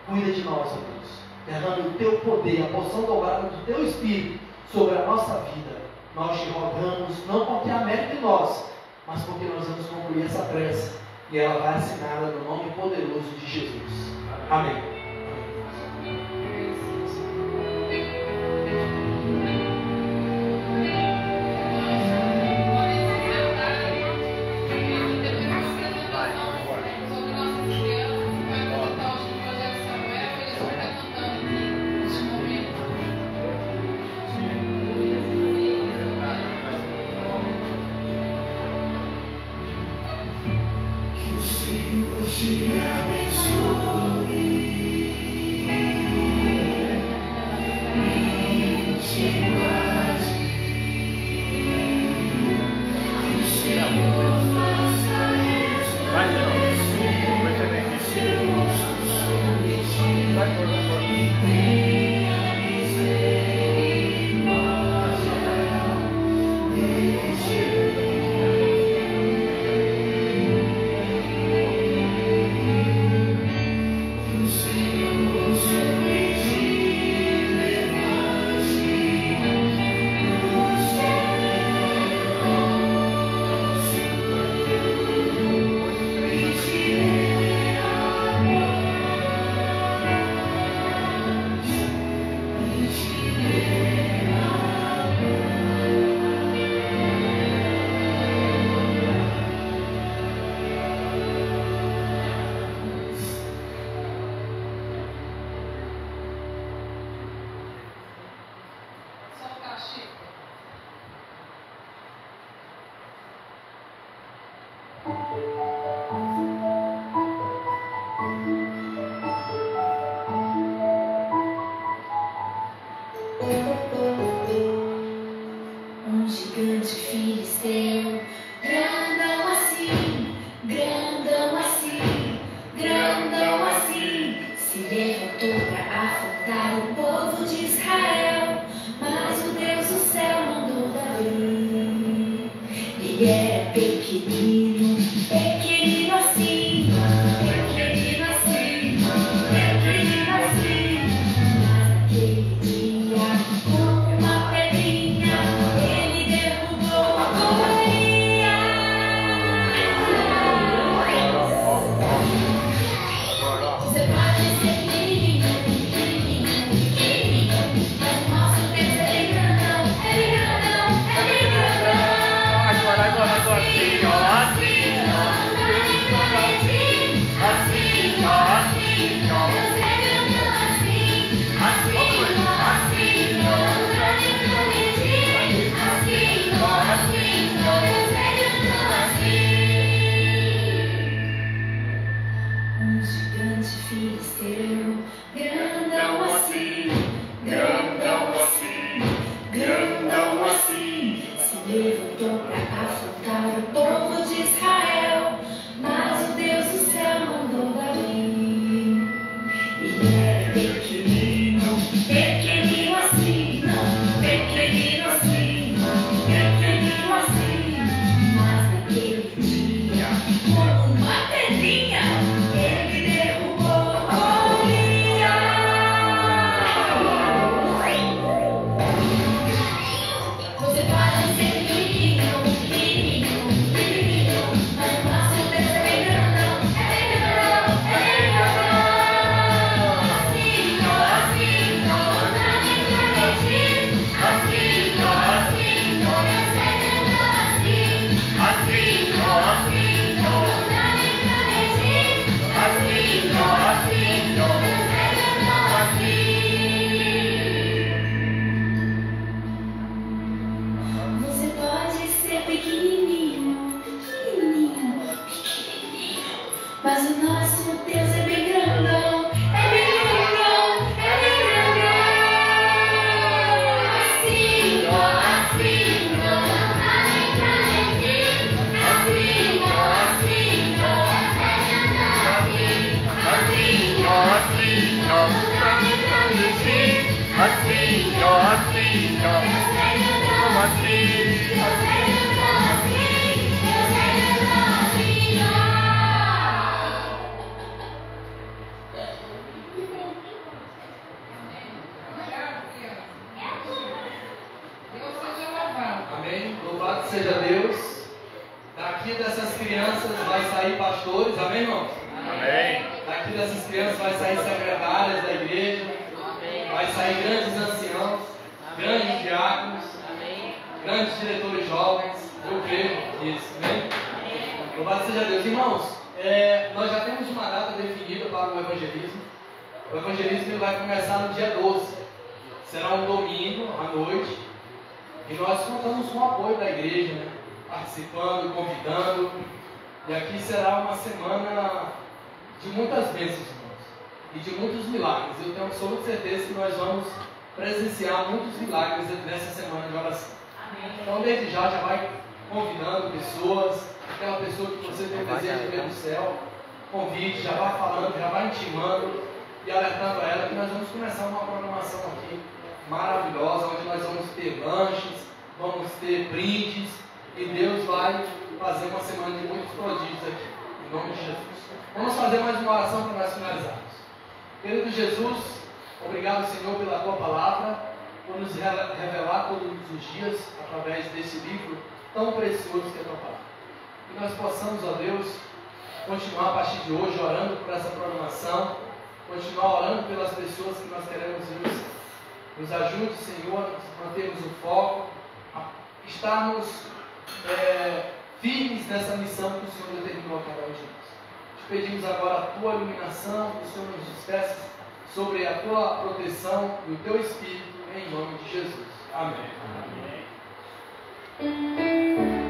Cuida de nós, ó Deus. Derrame o teu poder, a porção dobrada do teu Espírito sobre a nossa vida. Nós te rogamos, não porque há mérito em nós, mas porque nós vamos concluir essa prece e ela vai assinada no nome poderoso de Jesus. Amém. Agora, Daqui dessas crianças vai sair pastores, amém, irmãos? Amém. Daqui dessas crianças vai sair secretárias da igreja, vai sair grandes anciãos, grandes diáconos, grandes diretores jovens. Eu creio nisso, amém? Louvado seja Deus. Irmãos, nós já temos uma data definida para o evangelismo. O evangelismo vai começar no dia 12. Será um domingo à noite. E nós contamos com o apoio da igreja, né? Participando, convidando. E aqui será uma semana de muitas bênçãos, irmãos. E de muitos milagres. Eu tenho absoluta certeza que nós vamos presenciar muitos milagres nessa semana de oração. Então, desde já vai convidando pessoas. Aquela pessoa que você tem desejo de ver no céu, convide, já vai falando, já vai intimando e alertando a ela que nós vamos começar uma programação aqui maravilhosa, onde nós vamos ter lanches, vamos ter brindes e Deus vai fazer uma semana de muitos prodígios aqui, em nome de Jesus. Vamos fazer mais uma oração para nós finalizarmos. Querido Jesus, obrigado, Senhor, pela Tua palavra, por nos revelar todos os dias através desse livro tão precioso que é a Tua palavra. Que nós possamos, ó Deus, continuar a partir de hoje orando por essa programação, continuar orando pelas pessoas que nós queremos ver. Nos ajude, Senhor, a mantermos o foco, a estarmos firmes nessa missão que o Senhor determinou a cada um de nós. Te pedimos agora a Tua iluminação, que o Senhor nos despeça sobre a Tua proteção e o Teu Espírito, em nome de Jesus. Amém. Amém.